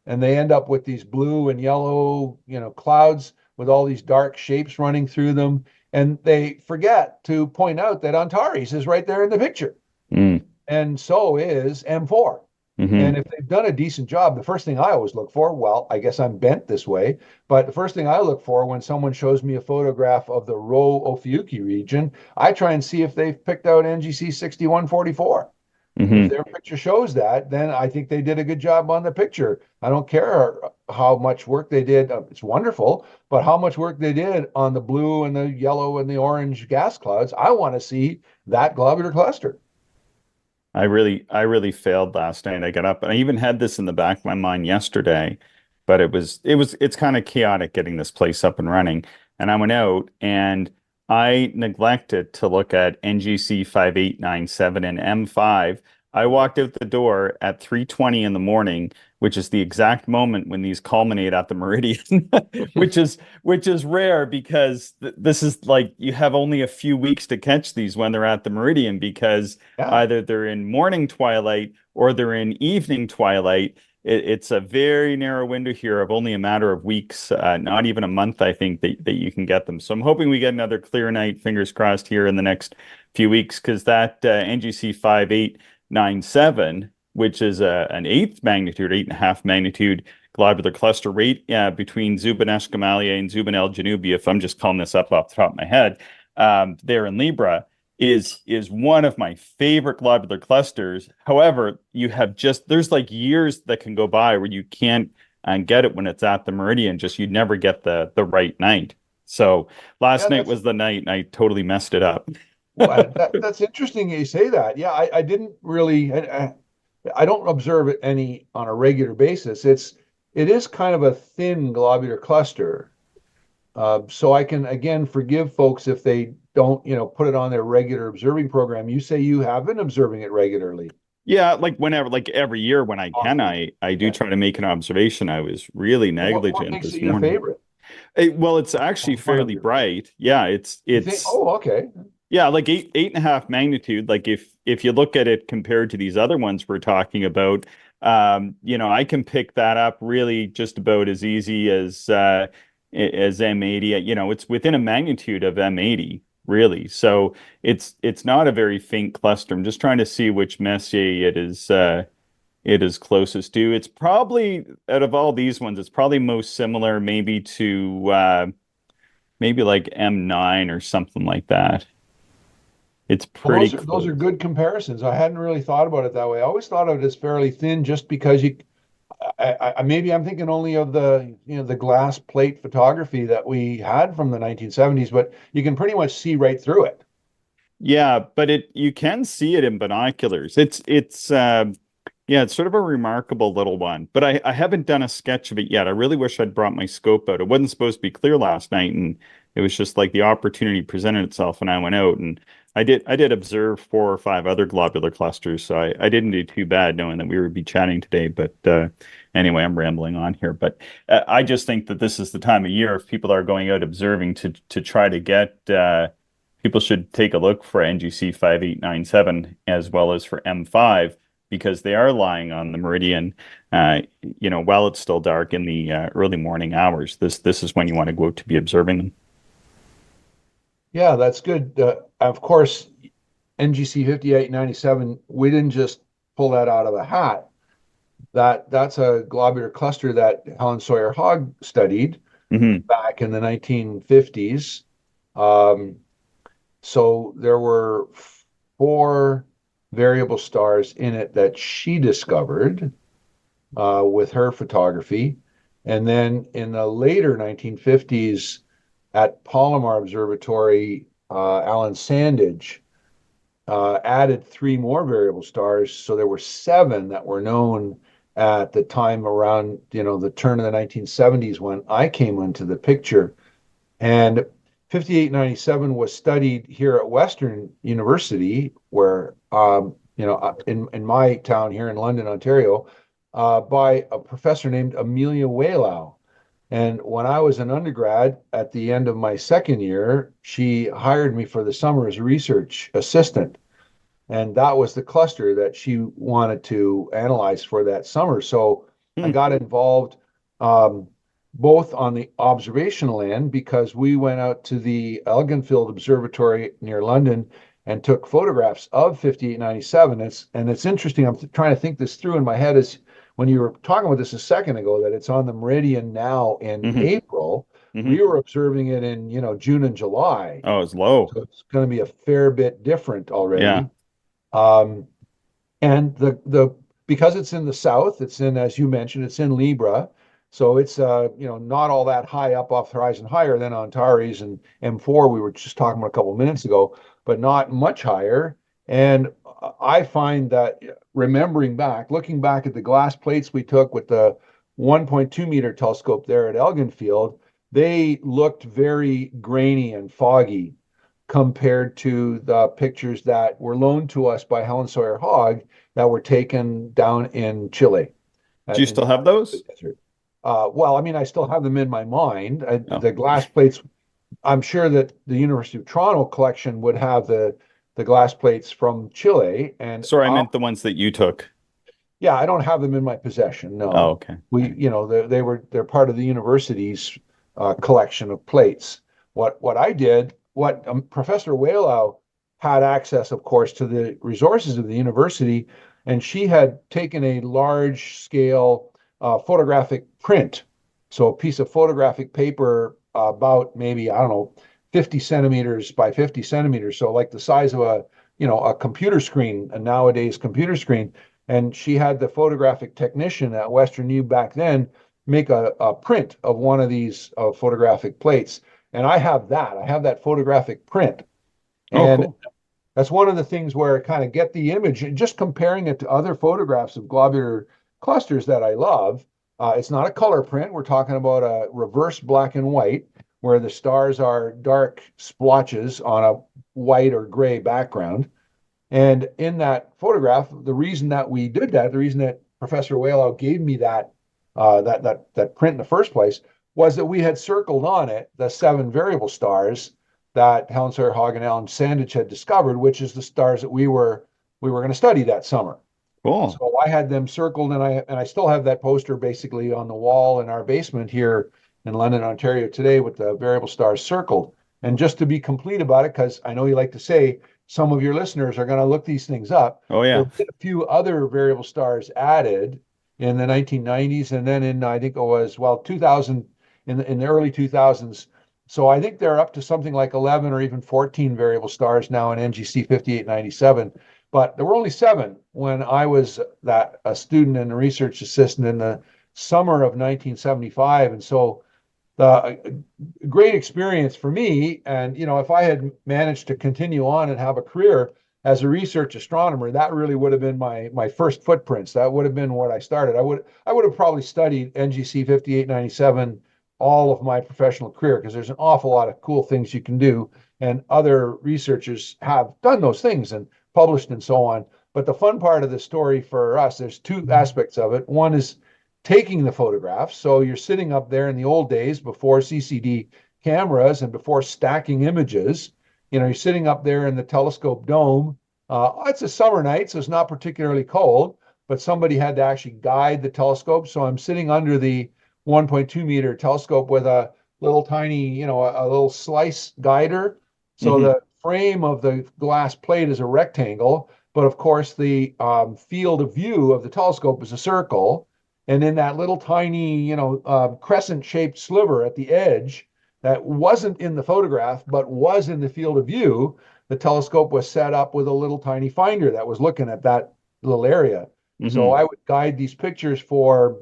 and they end up with these blue and yellow, clouds with all these dark shapes running through them. And they forget to point out that Antares is right there in the picture, Mm. and so is M4. And Hmm. if they've done a decent job, the first thing I always look for, well, I guess I'm bent this way, but the first thing I look for when someone shows me a photograph of the Rho Ophiuchi region, I try and see if they've picked out NGC 6144. If Hmm. their picture shows that, then I think they did a good job on the picture. I don't care how much work they did. It's wonderful, but how much work they did on the blue and the yellow and the orange gas clouds, I want to see that globular cluster. I really failed last night. I got up and I even had this in the back of my mind yesterday, but it's kind of chaotic getting this place up and running. And I went out and I neglected to look at NGC 5897 and M5. I walked out the door at 3:20 in the morning, which is the exact moment when these culminate at the meridian, which is rare because this is like you have only a few weeks to catch these when they're at the meridian because Yeah. either they're in morning twilight or they're in evening twilight. It's a very narrow window here of only a matter of weeks, not even a month, I think, that you can get them. So I'm hoping we get another clear night, fingers crossed, here in the next few weeks, because that NGC 5897, which is an eighth magnitude, 8.5 magnitude globular cluster right between Zuben Escamalier and Zuben El Janubi, if I'm just calling this up off the top of my head, there in Libra is one of my favorite globular clusters. However, there's like years that can go by where you can't get it when it's at the meridian. Just you'd never get the right night. So Yeah, last night that's was the night, and I totally messed it up. well, that's interesting you say that. Yeah, I didn't really, I don't observe it any on a regular basis. It is kind of a thin globular cluster. So I can again forgive folks if they don't, put it on their regular observing program. You say you have been observing it regularly. Yeah, like whenever, like every year when I can, Often. I do Okay. try to make an observation. I was really What negligent makes it this your morning. favorite? Well, it's actually On one of fairly your, bright. Yeah, you think? it's Oh, okay. yeah, like eight and a half magnitude. Like if you look at it compared to these other ones we're talking about, I can pick that up really just about as easy as M80. It's within a magnitude of M80, really. So it's not a very faint cluster. I'm just trying to see which Messier it is closest to. It's probably out of all these ones, it's probably most similar maybe to maybe like M9 or something like that. It's Well, pretty those are close. good comparisons. I hadn't really thought about it that way. I always thought of it as fairly thin, just because maybe I'm thinking only of the glass plate photography that we had from the 1970s, but you can pretty much see right through it. Yeah, but you can see it in binoculars. Yeah, it's sort of a remarkable little one. But I haven't done a sketch of it yet. I really wish I'd brought my scope out. It wasn't supposed to be clear last night, and it was just like the opportunity presented itself when I went out. And I did observe four or five other globular clusters, so I didn't do too bad knowing that we would be chatting today. But anyway, I'm rambling on here. But I just think that this is the time of year if people are going out observing to try to get people should take a look for NGC 5897 as well as for M5 because they are lying on the meridian, while it's still dark in the early morning hours. This is when you want to go out to be observing them. Yeah, that's good. Of course, NGC 5897, we didn't just pull that out of a hat. That's a globular cluster that Helen Sawyer Hogg studied Hmm. back in the 1950s. Um, so there were four variable stars in it that she discovered with her photography. And then in the later 1950s at Palomar Observatory, Alan Sandage added three more variable stars. So there were seven that were known at the time around, the turn of the 1970s when I came into the picture. And 5897 was studied here at Western University, where, in my town here in London, Ontario, by a professor named Amelia Waylau. And when I was an undergrad at the end of my second year, she hired me for the summer as a research assistant. And that was the cluster that she wanted to analyze for that summer. So I Hmm. got involved um, both on the observational end because we went out to the Elginfield Observatory near London and took photographs of 5897. And it's interesting. I'm trying to think this through in my head as when you were talking about this a second ago, that it's on the meridian now in Hmm. April. Hmm. We were observing it in, June and July. Oh, it's low. So it's going to be a fair bit different Yeah. already. Um, and the because it's in the south, it's in, as you mentioned, it's in Libra, so it's not all that high up off the horizon, higher than Antares and M4 we were just talking about a couple of minutes ago, but not much higher. And I find that looking back at the glass plates we took with the 1.2 meter telescope there at Elginfield, they looked very grainy and foggy compared to the pictures that were loaned to us by Helen Sawyer Hogg that were taken down in Chile Do you in still the have Atacama those? Desert. Well, I mean, I still have them in my mind. Oh, The glass plates, I'm sure that the University of Toronto collection would have the glass plates from Chile, and sorry, I meant the ones that you took. yeah, I don't have them in my possession. Oh, No, okay. All we, right. they're part of the university's collection of plates. What I did, what Professor Waylau had access, of course, to the resources of the university, and she had taken a large scale photographic print, so a piece of photographic paper about maybe, I don't know, 50 centimeters by 50 centimeters, so like the size of a computer screen, a nowadays computer screen. And she had the photographic technician at Western U back then make a print of one of these photographic plates. And I have that. I have that photographic print. Oh, And cool. that's one of the things where I kind of get the image and just comparing it to other photographs of globular clusters that I love. It's not a color print. We're talking about a reverse black and white where the stars are dark splotches on a white or gray background. And in that photograph, the reason that we did that, the reason that Professor Waylau gave me that print in the first place, was that we had circled on it the 7 variable stars that Helen Sawyer Hogg and Alan Sandage had discovered, which is the stars that we were going to study that summer. Cool. So I had them circled, and I still have that poster basically on the wall in our basement here in London, Ontario today, with the variable stars circled. And just to be complete about it, because I know you like to say some of your listeners are going to look these things up. Oh There yeah. have been a few other variable stars added in the 1990s, and then in I think it was 2000 in the early 2000s. So I think they're up to something like 11 or even 14 variable stars now in NGC 5897. But there were only 7 when I was a student and a research assistant in the summer of 1975. And so the great experience for me. And, if I had managed to continue on and have a career as a research astronomer, that really would have been my first footprints. That would have been what I started. I would have probably studied NGC 5897 all of my professional career, because there's an awful lot of cool things you can do. And other researchers have done those things and published and so on. But the fun part of the story for us, there's 2 aspects of it. One is taking the photographs. So you're sitting up there in the old days before CCD cameras and before stacking images. You're sitting up there in the telescope dome. It's a summer night, so it's not particularly cold, but somebody had to actually guide the telescope. So I'm sitting under the 1.2 meter telescope with a little tiny, a little slice guider. So Mm-hmm. the frame of the glass plate is a rectangle, but of course the field of view of the telescope is a circle. And in that little tiny, crescent-shaped sliver at the edge that wasn't in the photograph, but was in the field of view, the telescope was set up with a little tiny finder that was looking at that little area. So Mm-hmm. I would guide these pictures for,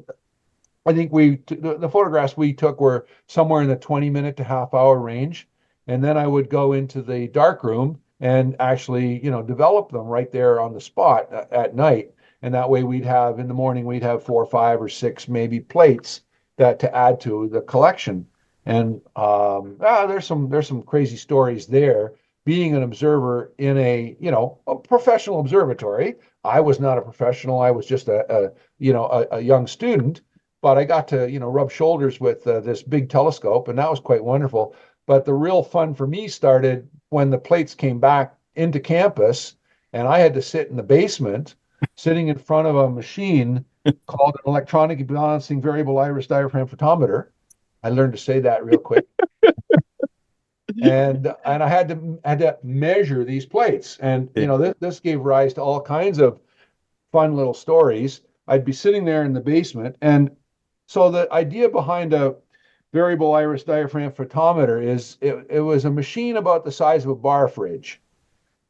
I think the photographs we took were somewhere in the 20-minute to half-hour range. And then I would go into the dark room and actually, develop them right there on the spot at night. And that way in the morning, we'd have 4 or 5 or 6 maybe plates that to add to the collection. And there's some crazy stories there. Being an observer in a professional observatory, I was not a professional. I was just a young student, but I got to rub shoulders with this big telescope, and that was quite wonderful. But the real fun for me started when the plates came back into campus, and I had to sit in the basement, sitting in front of a machine called an electronic balancing variable iris diaphragm photometer. I learned to say that real quick. And I had to measure these plates. And this gave rise to all kinds of fun little stories. I'd be sitting there in the basement, and so the idea behind a variable iris diaphragm photometer is it was a machine about the size of a bar fridge.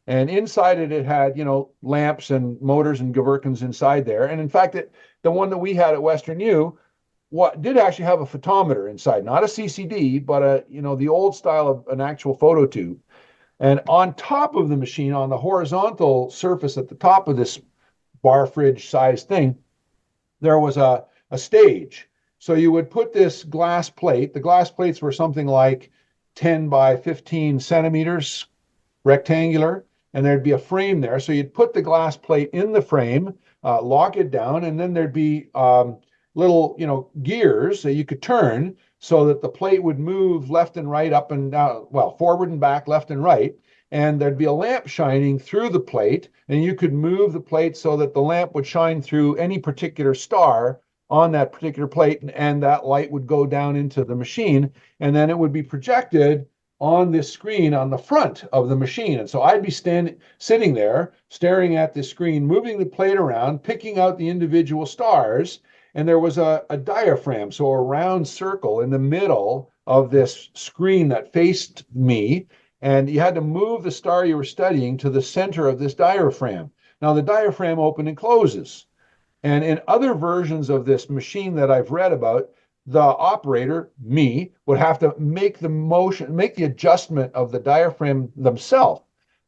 And inside it had, lamps and motors and gherkins inside there. And in fact, the one that we had at Western U did actually have a photometer inside, not a CCD, but the old style of an actual photo tube. And on top of the machine, on the horizontal surface at the top of this bar fridge size thing, there was a stage. So you would put this glass plate. The glass plates were something like 10 by 15 centimeters rectangular, and there'd be a frame there. So you'd put the glass plate in the frame, lock it down, and then there'd be little, gears that you could turn so that the plate would move left and right, up and down, well, forward and back, left and right. And there'd be a lamp shining through the plate, and you could move the plate so that the lamp would shine through any particular star on that particular plate, and that light would go down into the machine, and then it would be projected on this screen on the front of the machine. And so I'd be sitting there, staring at this screen, moving the plate around, picking out the individual stars, and there was a diaphragm, so a round circle in the middle of this screen that faced me, and you had to move the star you were studying to the center of this diaphragm. Now, the diaphragm opens and closes. And in other versions of this machine that I've read about, the operator, me, would have to make the adjustment of the diaphragm themselves.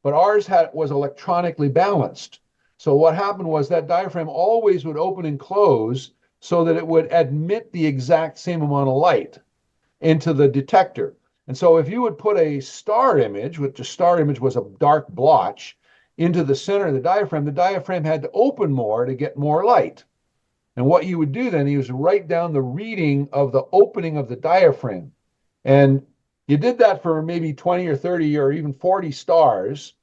But ours was electronically balanced. So what happened was that diaphragm always would open and close so that it would admit the exact same amount of light into the detector. And so if you would put a star image, which the star image was a dark blotch, into the center of the diaphragm had to open more to get more light. And what you would do then, he was write down the reading of the opening of the diaphragm. And you did that for maybe 20 or 30 or even 40 stars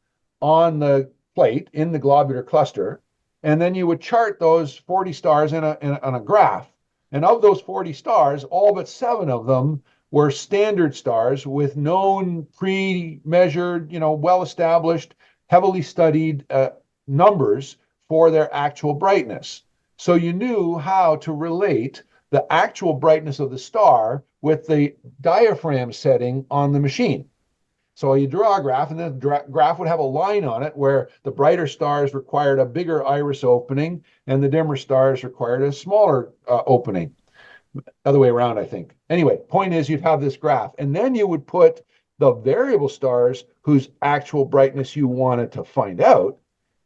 on the plate in the globular cluster. And then you would chart those 40 stars on a graph. And of those 40 stars, all but 7 of them were standard stars with known, pre-measured, well-established, heavily studied numbers for their actual brightness. So you knew how to relate the actual brightness of the star with the diaphragm setting on the machine. So you draw a graph, and the graph would have a line on it where the brighter stars required a bigger iris opening and the dimmer stars required a smaller opening. Other way around, I think. Anyway, point is you'd have this graph, and then you would put the variable stars whose actual brightness you wanted to find out.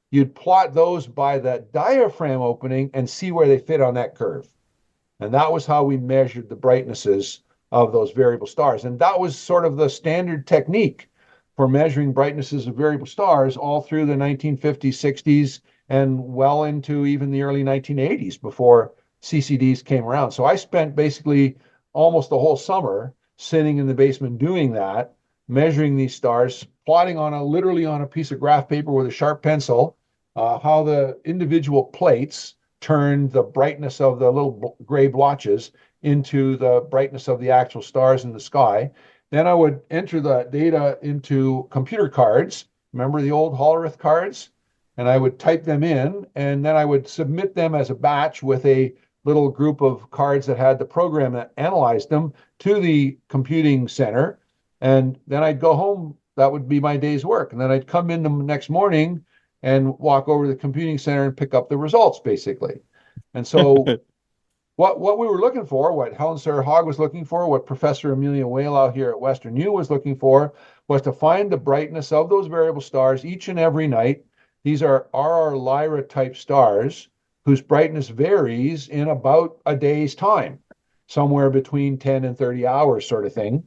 You'd plot those by the diaphragm opening and see where they fit on that curve. And that was how we measured the brightnesses of those variable stars. And that was sort of the standard technique for measuring brightnesses of variable stars all through the 1950s, 60s, and well into even the early 1980s before CCDs came around. So I spent basically almost the whole summer sitting in the basement doing that, measuring these stars, plotting literally on a piece of graph paper with a sharp pencil, how the individual plates turned the brightness of the little gray blotches into the brightness of the actual stars in the sky. Then I would enter the data into computer cards. Remember the old Hollerith cards? And I would type them in, and then I would submit them as a batch with a little group of cards that had the program that analyzed them to the computing center. And then I'd go home. That would be my day's work. And then I'd come in the next morning and walk over to the computing center and pick up the results, basically. And so what we were looking for, what Helen Sarah Hogg was looking for, what Professor Amelia Whale here at Western U was looking for, was to find the brightness of those variable stars each and every night. These are RR Lyra type stars whose brightness varies in about a day's time, somewhere between 10 and 30 hours sort of thing.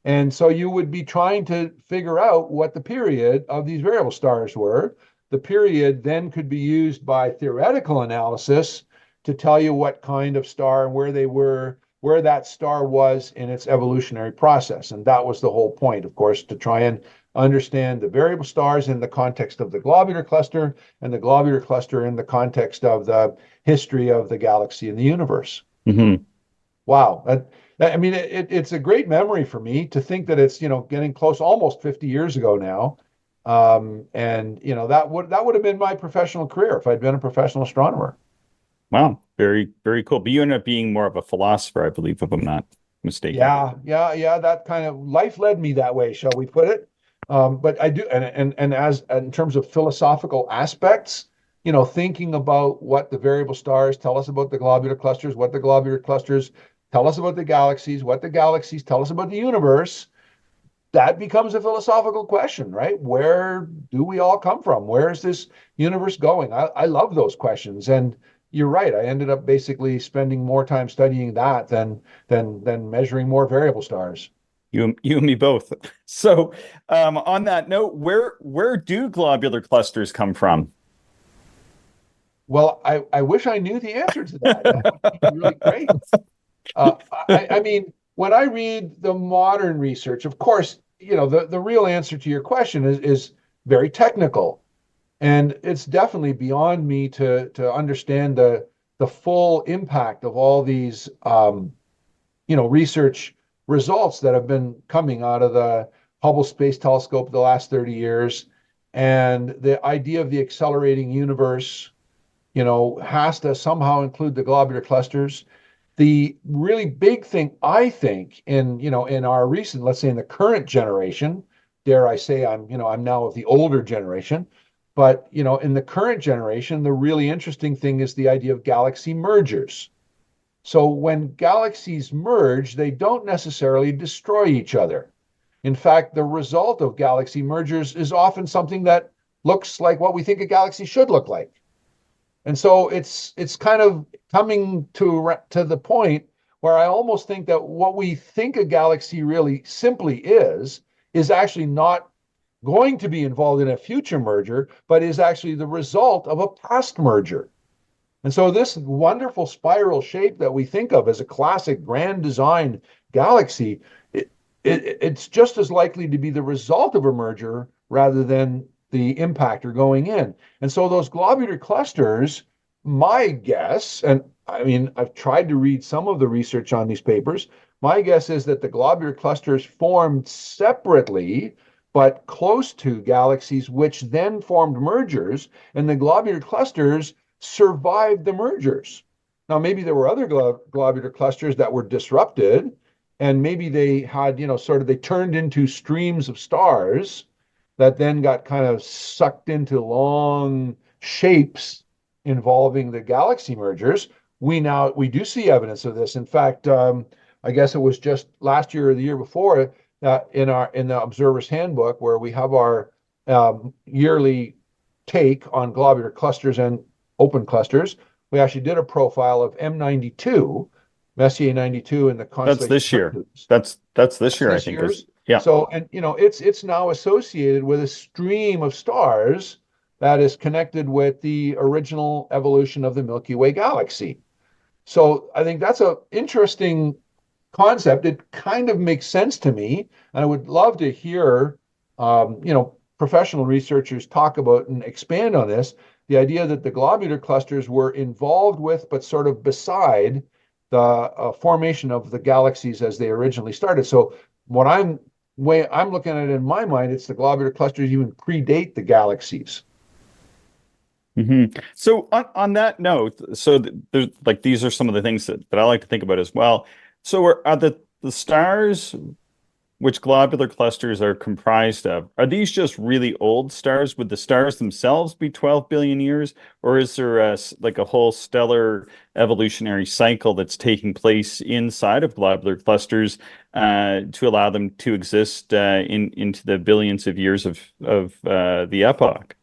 And so you would be trying to figure out what the period of these variable stars were. The period then could be used by theoretical analysis to tell you what kind of star and where they were, where that star was in its evolutionary process. And that was the whole point, of course, to try and understand the variable stars in the context of the globular cluster and the globular cluster in the context of the history of the galaxy and the universe. Mm-hmm. Wow. It's a great memory for me to think that it's, getting close, almost 50 years ago now. That would have been my professional career if I'd been a professional astronomer. Wow. Very, very cool. But you ended up being more of a philosopher, I believe, if I'm not mistaken. Yeah. That kind of life led me that way, shall we put it? But I do, and as in terms of philosophical aspects, thinking about what the variable stars tell us about the globular clusters, what the globular clusters tell us about the galaxies, what the galaxies tell us about the universe, that becomes a philosophical question, right? Where do we all come from? Where is this universe going? I love those questions. And you're right. I ended up basically spending more time studying that than measuring more variable stars. You and me both. So, on that note, where do globular clusters come from? Well, I wish I knew the answer to that. That would be really great. I mean, when I read the modern research, of course, the real answer to your question is very technical. And it's definitely beyond me to understand the full impact of all these, research results that have been coming out of the Hubble Space Telescope the last 30 years. And the idea of the accelerating universe, has to somehow include the globular clusters. The really big thing, I think, in our recent, let's say in the current generation, dare I say I'm now of the older generation, but in the current generation, the really interesting thing is the idea of galaxy mergers. So when galaxies merge, they don't necessarily destroy each other. In fact, the result of galaxy mergers is often something that looks like what we think a galaxy should look like. And so it's kind of coming to the point where I almost think that what we think a galaxy really simply is actually not going to be involved in a future merger, but is actually the result of a past merger. And so this wonderful spiral shape that we think of as a classic grand design galaxy, it's just as likely to be the result of a merger rather than the impactor going in. And so those globular clusters, my guess, and I mean, I've tried to read some of the research on these papers. My guess is that the globular clusters formed separately, but close to galaxies, which then formed mergers, and the globular clusters survived the mergers. Now, maybe there were other globular clusters that were disrupted, and maybe they had, sort of they turned into streams of stars that then got kind of sucked into long shapes involving the galaxy mergers. We do see evidence of this. In fact, I guess it was just last year or the year before in the Observer's Handbook, where we have our yearly take on globular clusters and open clusters. We actually did a profile of M92, Messier 92, in the constellation. That's this year. That's this year, I think. Yeah. So, and it's now associated with a stream of stars that is connected with the original evolution of the Milky Way galaxy. So I think that's an interesting concept. It kind of makes sense to me. And I would love to hear, professional researchers talk about and expand on this. The idea that the globular clusters were involved with, but sort of beside the formation of the galaxies as they originally started. So way I'm looking at it in my mind, it's the globular clusters even predate the galaxies. Mm-hmm. So on that note, so there's like these are some of the things that I like to think about as well. So are the stars which globular clusters are comprised of, are these just really old stars? Would the stars themselves be 12 billion years, or is there a whole stellar evolutionary cycle that's taking place inside of globular clusters to allow them to exist into the billions of years of the epoch?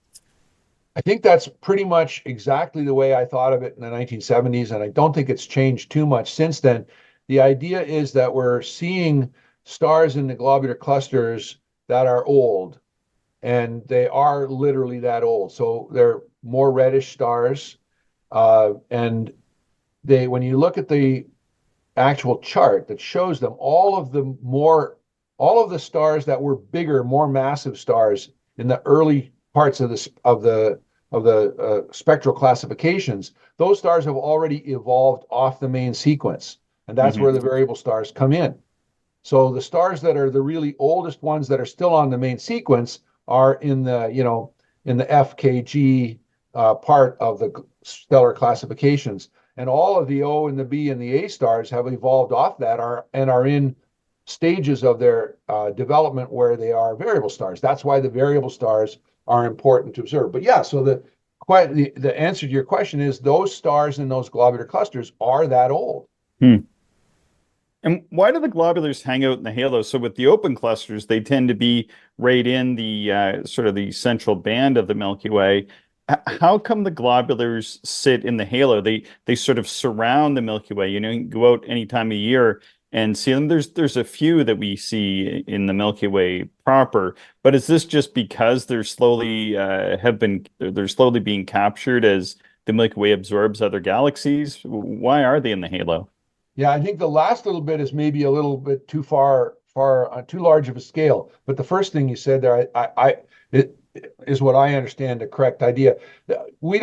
I think that's pretty much exactly the way I thought of it in the 1970s, and I don't think it's changed too much since then. The idea is that we're seeing stars in the globular clusters that are old, and they are literally that old. So they're more reddish stars, and when you look at the actual chart that shows them, all of the stars that were bigger, more massive stars in the early parts of the spectral classifications, those stars have already evolved off the main sequence, and that's where the variable stars come in. So the stars that are the really oldest ones that are still on the main sequence are in the FKG part of the stellar classifications, and all of the O and the B and the A stars have evolved off that and are in stages of their development where they are variable stars. That's why the variable stars are important to observe. But yeah, so the answer to your question is those stars in those globular clusters are that old. And why do the globulars hang out in the halo? So with the open clusters, they tend to be right in the sort of the central band of the Milky Way. How come the globulars sit in the halo? They sort of surround the Milky Way. You can go out any time of year and see them. There's a few that we see in the Milky Way proper, but is this just because they're slowly being captured as the Milky Way absorbs other galaxies? Why are they in the halo? Yeah, I think the last little bit is maybe a little bit too too large of a scale. But the first thing you said there, it is what I understand the correct idea. We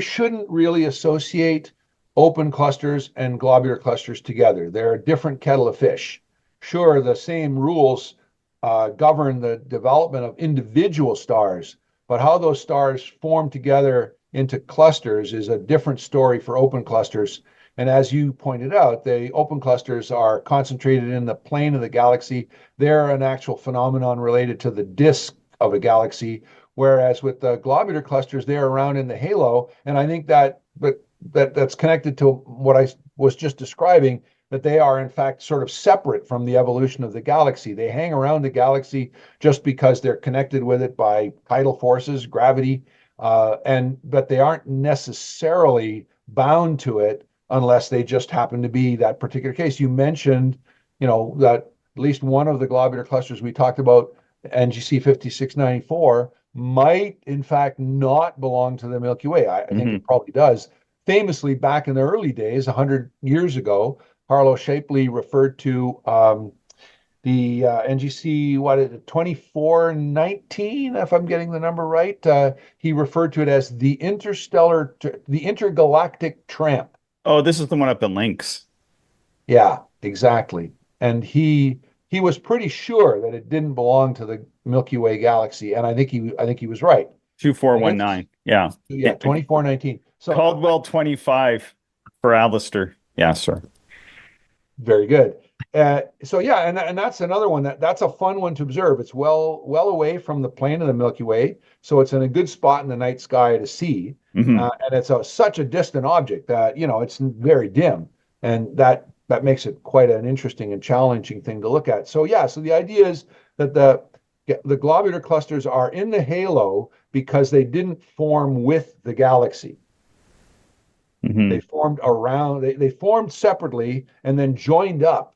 shouldn't really associate open clusters and globular clusters together. They're a different kettle of fish. Sure, the same rules govern the development of individual stars, but how those stars form together into clusters is a different story for open clusters. And as you pointed out, the open clusters are concentrated in the plane of the galaxy. They're an actual phenomenon related to the disk of a galaxy, whereas with the globular clusters, they're around in the halo. And I think that's connected to what I was just describing, that they are in fact sort of separate from the evolution of the galaxy. They hang around the galaxy just because they're connected with it by tidal forces, gravity, but they aren't necessarily bound to it unless they just happen to be that particular case. You mentioned, that at least one of the globular clusters we talked about, NGC 5694, might in fact not belong to the Milky Way. I think it probably does. famously, back in the early days, 100 years ago, Harlow Shapley referred to the NGC, what is it, 2419, if I'm getting the number right. He referred to it as the intergalactic tramp. Oh, this is the one up in Lynx. Yeah, exactly. And he was pretty sure that it didn't belong to the Milky Way galaxy, and I think he was right. And it's 2419. Yeah. yeah, 2419. So Caldwell 25 for Alistair. Yeah, sir. very good. So yeah, and that's another one that's a fun one to observe. It's well away from the plane of the Milky Way, so it's in a good spot in the night sky to see. Hmm. And it's such a distant object that it's very dim, and that makes it quite an interesting and challenging thing to look at. So yeah, so the idea is that the globular clusters are in the halo because they didn't form with the galaxy. Hmm. They formed around, they formed separately and then joined up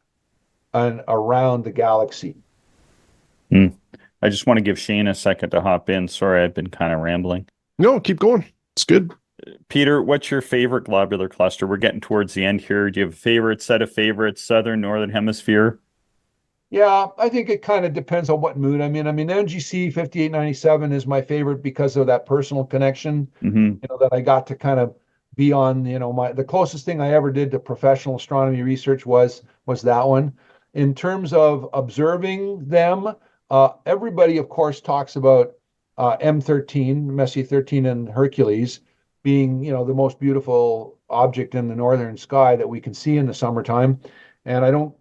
and around the galaxy. Mm. I just want to give Shane a second to hop in. Sorry, I've been kind of rambling. No, keep going. It's good. Peter, what's your favorite globular cluster? We're getting towards the end here. Do you have a favorite set of favorites, southern, northern hemisphere? Yeah, I think it kind of depends on what mood I'm in. I mean, NGC 5897 is my favorite because of that personal connection, Hmm. that I got to kind of be on, the closest thing I ever did to professional astronomy research was that one. In terms of observing them, everybody, of course, talks about M13, Messier 13, and Hercules being, the most beautiful object in the northern sky that we can see in the summertime. And I don't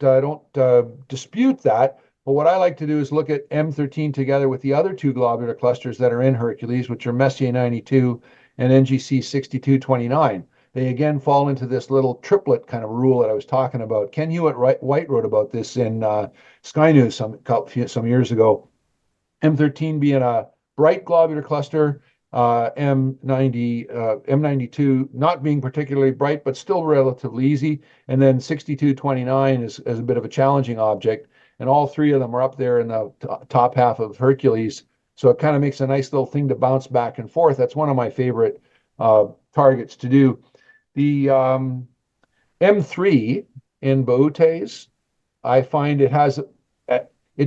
dispute that. But what I like to do is look at M13 together with the other two globular clusters that are in Hercules, which are Messier 92 and NGC 6229. They again fall into this little triplet kind of rule that I was talking about. Ken Hewitt-White wrote about this in Sky News some years ago. M13 being a bright globular cluster, M92 not being particularly bright, but still relatively easy. And then 6229 is a bit of a challenging object. And all three of them are up there in the top half of Hercules. So it kind of makes a nice little thing to bounce back and forth. That's one of my favorite targets to do. The M3 in Boötes, I find it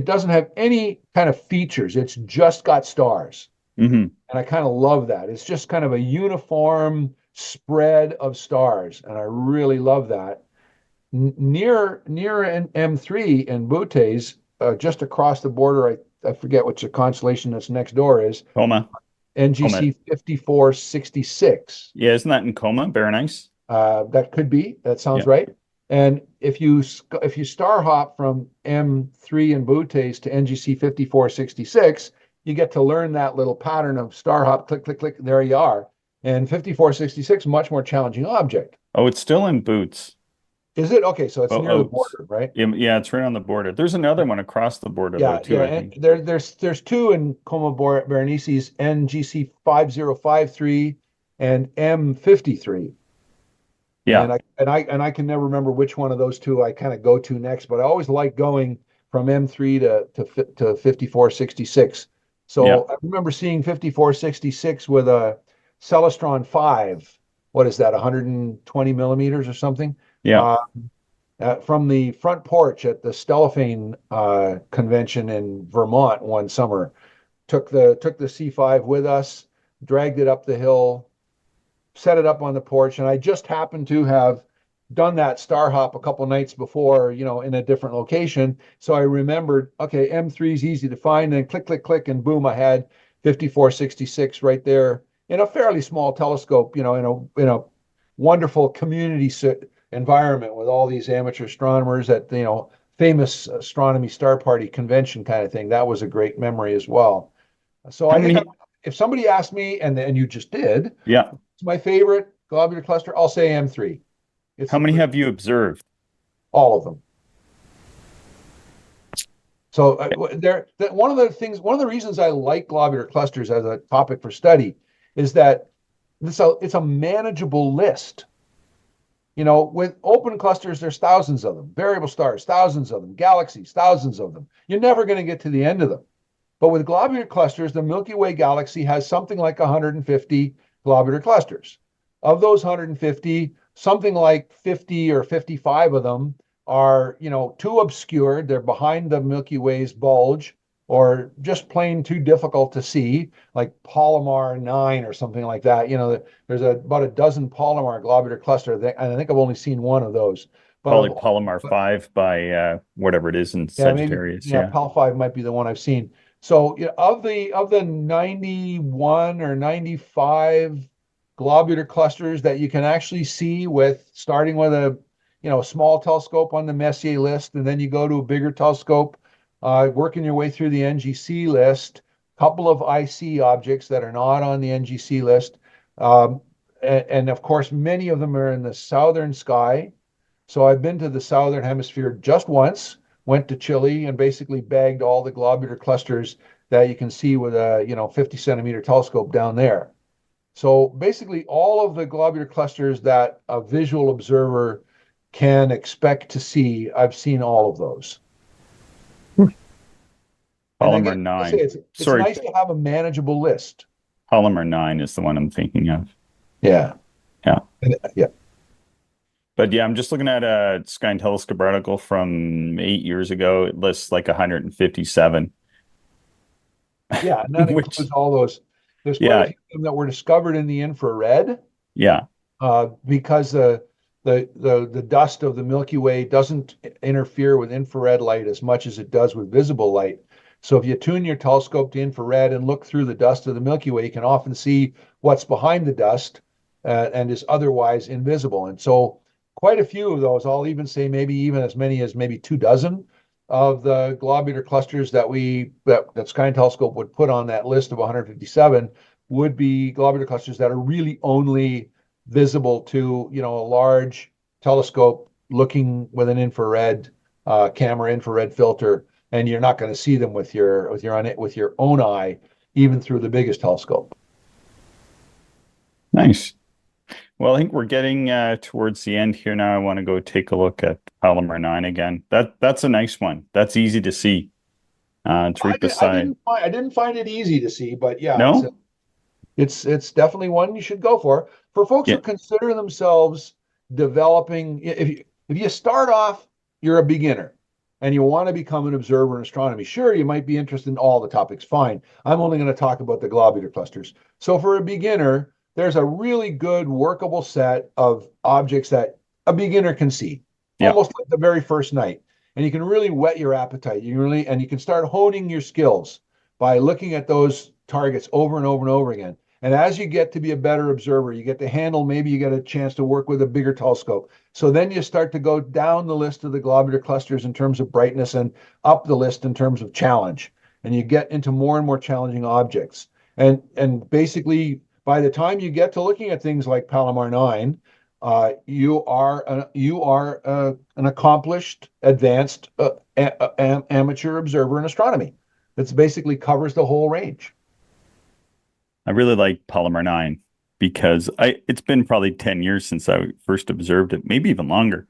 doesn't have any kind of features. It's just got stars. Hmm. And I kind of love that. It's just kind of a uniform spread of stars. And I really love that. Near an M3 in Boötes, just across the border, I forget which the constellation that's next door is, Coma. Coma. NGC 5466. Yeah, isn't that in Coma? Berenice? That could be. That sounds Yeah. right. And if you star hop from M3 and Boötes to NGC 5466, you get to learn that little pattern of star hop, click, click, click. There you are. And 5466, much more challenging object. Oh, it's still in Boots. Is it? Okay, so it's Oh, near the Oats. border, right? Yeah, it's right on the border. There's another one across the border though Yeah, too, yeah. I And think. there's two in Coma Berenices, NGC 5053 and M53. Yeah. And I can never remember which one of those two I kind of go to next, but I always like going from M3 to 5466. Yeah. So I remember seeing 5466 with a Celestron 5. What is that? 120 millimeters or something? Yeah. Uh, from the front porch at the Stellafane convention in Vermont one summer. Took the C5 with us, dragged it up the hill, set it up on the porch, and I just happened to have done that star hop a couple nights before, in a different location. So I remembered, okay, M3 is easy to find, and click, click, click, and boom, I had 5466 right there in a fairly small telescope, in a wonderful community environment with all these amateur astronomers at famous astronomy star party convention kind of thing. That was a great memory as well. So How I think many? if somebody asked me, and you just did, Yeah. it's my favorite globular cluster, I'll say M3. How many have you observed? All of them. So one of the reasons I like globular clusters as a topic for study is that it's a manageable list. With open clusters, there's thousands of them, variable stars, thousands of them, galaxies, thousands of them. You're never going to get to the end of them. But with globular clusters, the Milky Way galaxy has something like 150 globular clusters. Of those 150, something like 50 or 55 of them are, too obscured. They're behind the Milky Way's bulge or just plain too difficult to see, like Palomar 9 or something like that. There's about a dozen Palomar globular cluster, and I think I've only seen one of those. Probably But Palomar 5 by whatever it is in yeah, maybe, Sagittarius. yeah, Yeah. PAL 5 might be the one I've seen. So of the 91 or 95 globular clusters that you can actually see with starting with a small telescope on the Messier list, and then you go to a bigger telescope, working your way through the NGC list, couple of IC objects that are not on the NGC list. And of course, many of them are in the southern sky. So I've been to the southern hemisphere just once, went to Chile and basically bagged all the globular clusters that you can see with a 50 centimeter telescope down there. So basically all of the globular clusters that a visual observer can expect to see, I've seen all of those. And Palomar again, like I say, 9. it's Sorry, nice to have a manageable list. Palomar 9 is the one I'm thinking of. Yeah. Yeah. Yeah. But yeah, I'm just looking at a Sky and Telescope article from 8 years ago. It lists like 157, Yeah. And that which, includes all those. There's quite a yeah, few of them that were discovered in the infrared. yeah, Because the dust of the Milky Way doesn't interfere with infrared light as much as it does with visible light. So if you tune your telescope to infrared and look through the dust of the Milky Way, you can often see what's behind the dust and is otherwise invisible. And so quite a few of those, I'll even say maybe even as many as maybe 2 dozen of the globular clusters that Sky and Telescope would put on that list of 157 would be globular clusters that are really only visible to a large telescope looking with an infrared camera, infrared filter, and you're not going to see them with your own eye, even through the biggest telescope. nice. Well, I think we're getting towards the end here now. I want to go take a look at Palomar 9 again. That's a nice one. That's easy to see. It's right beside. I didn't find it easy to see, but yeah, No? it's definitely one you should go for. For folks Yeah, who consider themselves developing, if you start off, you're a beginner and you want to become an observer in astronomy, sure, you might be interested in all the topics. Fine. I'm only going to talk about the globular clusters. So for a beginner, there's a really good workable set of objects that a beginner can see, yeah. almost like the very first night. And you can really whet your appetite. And you can start honing your skills by looking at those targets over and over and over again. And as you get to be a better observer, you get to handle, maybe you get a chance to work with a bigger telescope. So then you start to go down the list of the globular clusters in terms of brightness and up the list in terms of challenge. And you get into more and more challenging objects. And basically, by the time you get to looking at things like Palomar 9, you are an accomplished, advanced amateur observer in astronomy. That basically covers the whole range. I really like Palomar 9 because it's been probably 10 years since I first observed it, maybe even longer.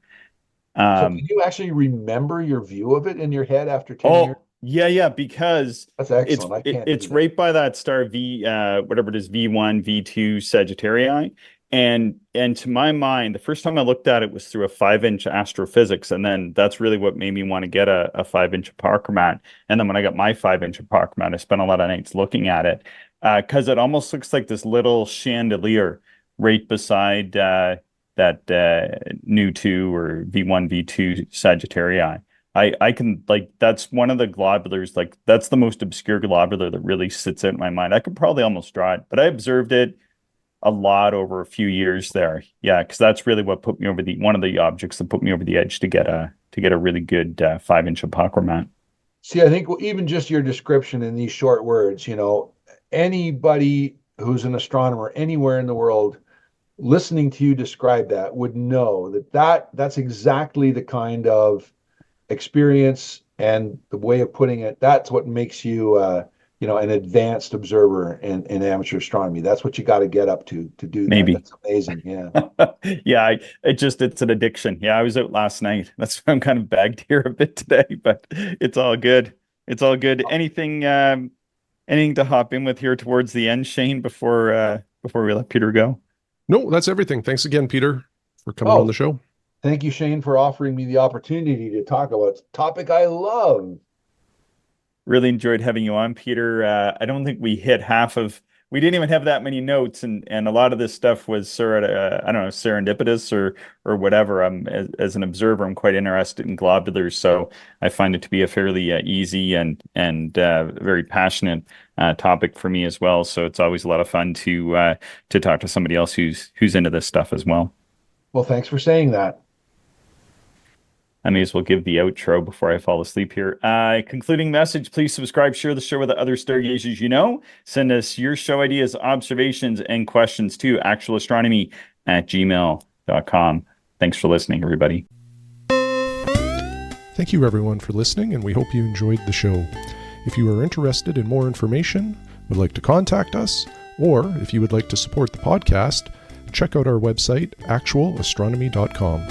So can you actually remember your view of it in your head after 10 years? Oh, yeah, because That's excellent. I can't do it's that. right by that star whatever it is, V1, V2 Sagittarii. And to my mind, the first time I looked at it was through a 5-inch astrophysics, and then that's really what made me want to get a 5-inch apochromate. And then when I got my 5-inch apochromate, I spent a lot of nights looking at it because it almost looks like this little chandelier right beside that new 2 or V1, V2 Sagittarii. I can like that's one of the globulars, like that's the most obscure globular that really sits out in my mind. I could probably almost draw it, but I observed it a lot over a few years there. Yeah, because that's really what put me over one of the objects that put me over the edge to get a really good 5-inch apochromate. See, I think even just your description in these short words, anybody who's an astronomer anywhere in the world listening to you describe that would know that's exactly the kind of experience and the way of putting it. That's what makes you, an advanced observer in amateur astronomy. That's what you got to get up to do that. Maybe. That's amazing. Yeah. Yeah, it's an addiction. Yeah, I was out last night. That's why I'm kind of bagged here a bit today, but it's all good. It's all good. Anything to hop in with here towards the end, Shane, before we let Peter go? No, that's everything. Thanks again, Peter, for coming on the show. Thank you, Shane, for offering me the opportunity to talk about a topic I love. Really enjoyed having you on, Peter. I don't think we hit we didn't even have that many notes, and a lot of this stuff was sort of, I don't know, serendipitous or whatever. As an observer, I'm quite interested in globulars, so I find it to be a fairly easy and very passionate topic for me as well. So it's always a lot of fun to talk to somebody else who's into this stuff as well. Well, thanks for saying that. I may as well give the outro before I fall asleep here. Concluding message, please subscribe, share the show with the other stargazers you know. Send us your show ideas, observations, and questions to actualastronomy@gmail.com. Thanks for listening, everybody. Thank you, everyone, for listening, and we hope you enjoyed the show. If you are interested in more information, would like to contact us, or if you would like to support the podcast, check out our website, actualastronomy.com.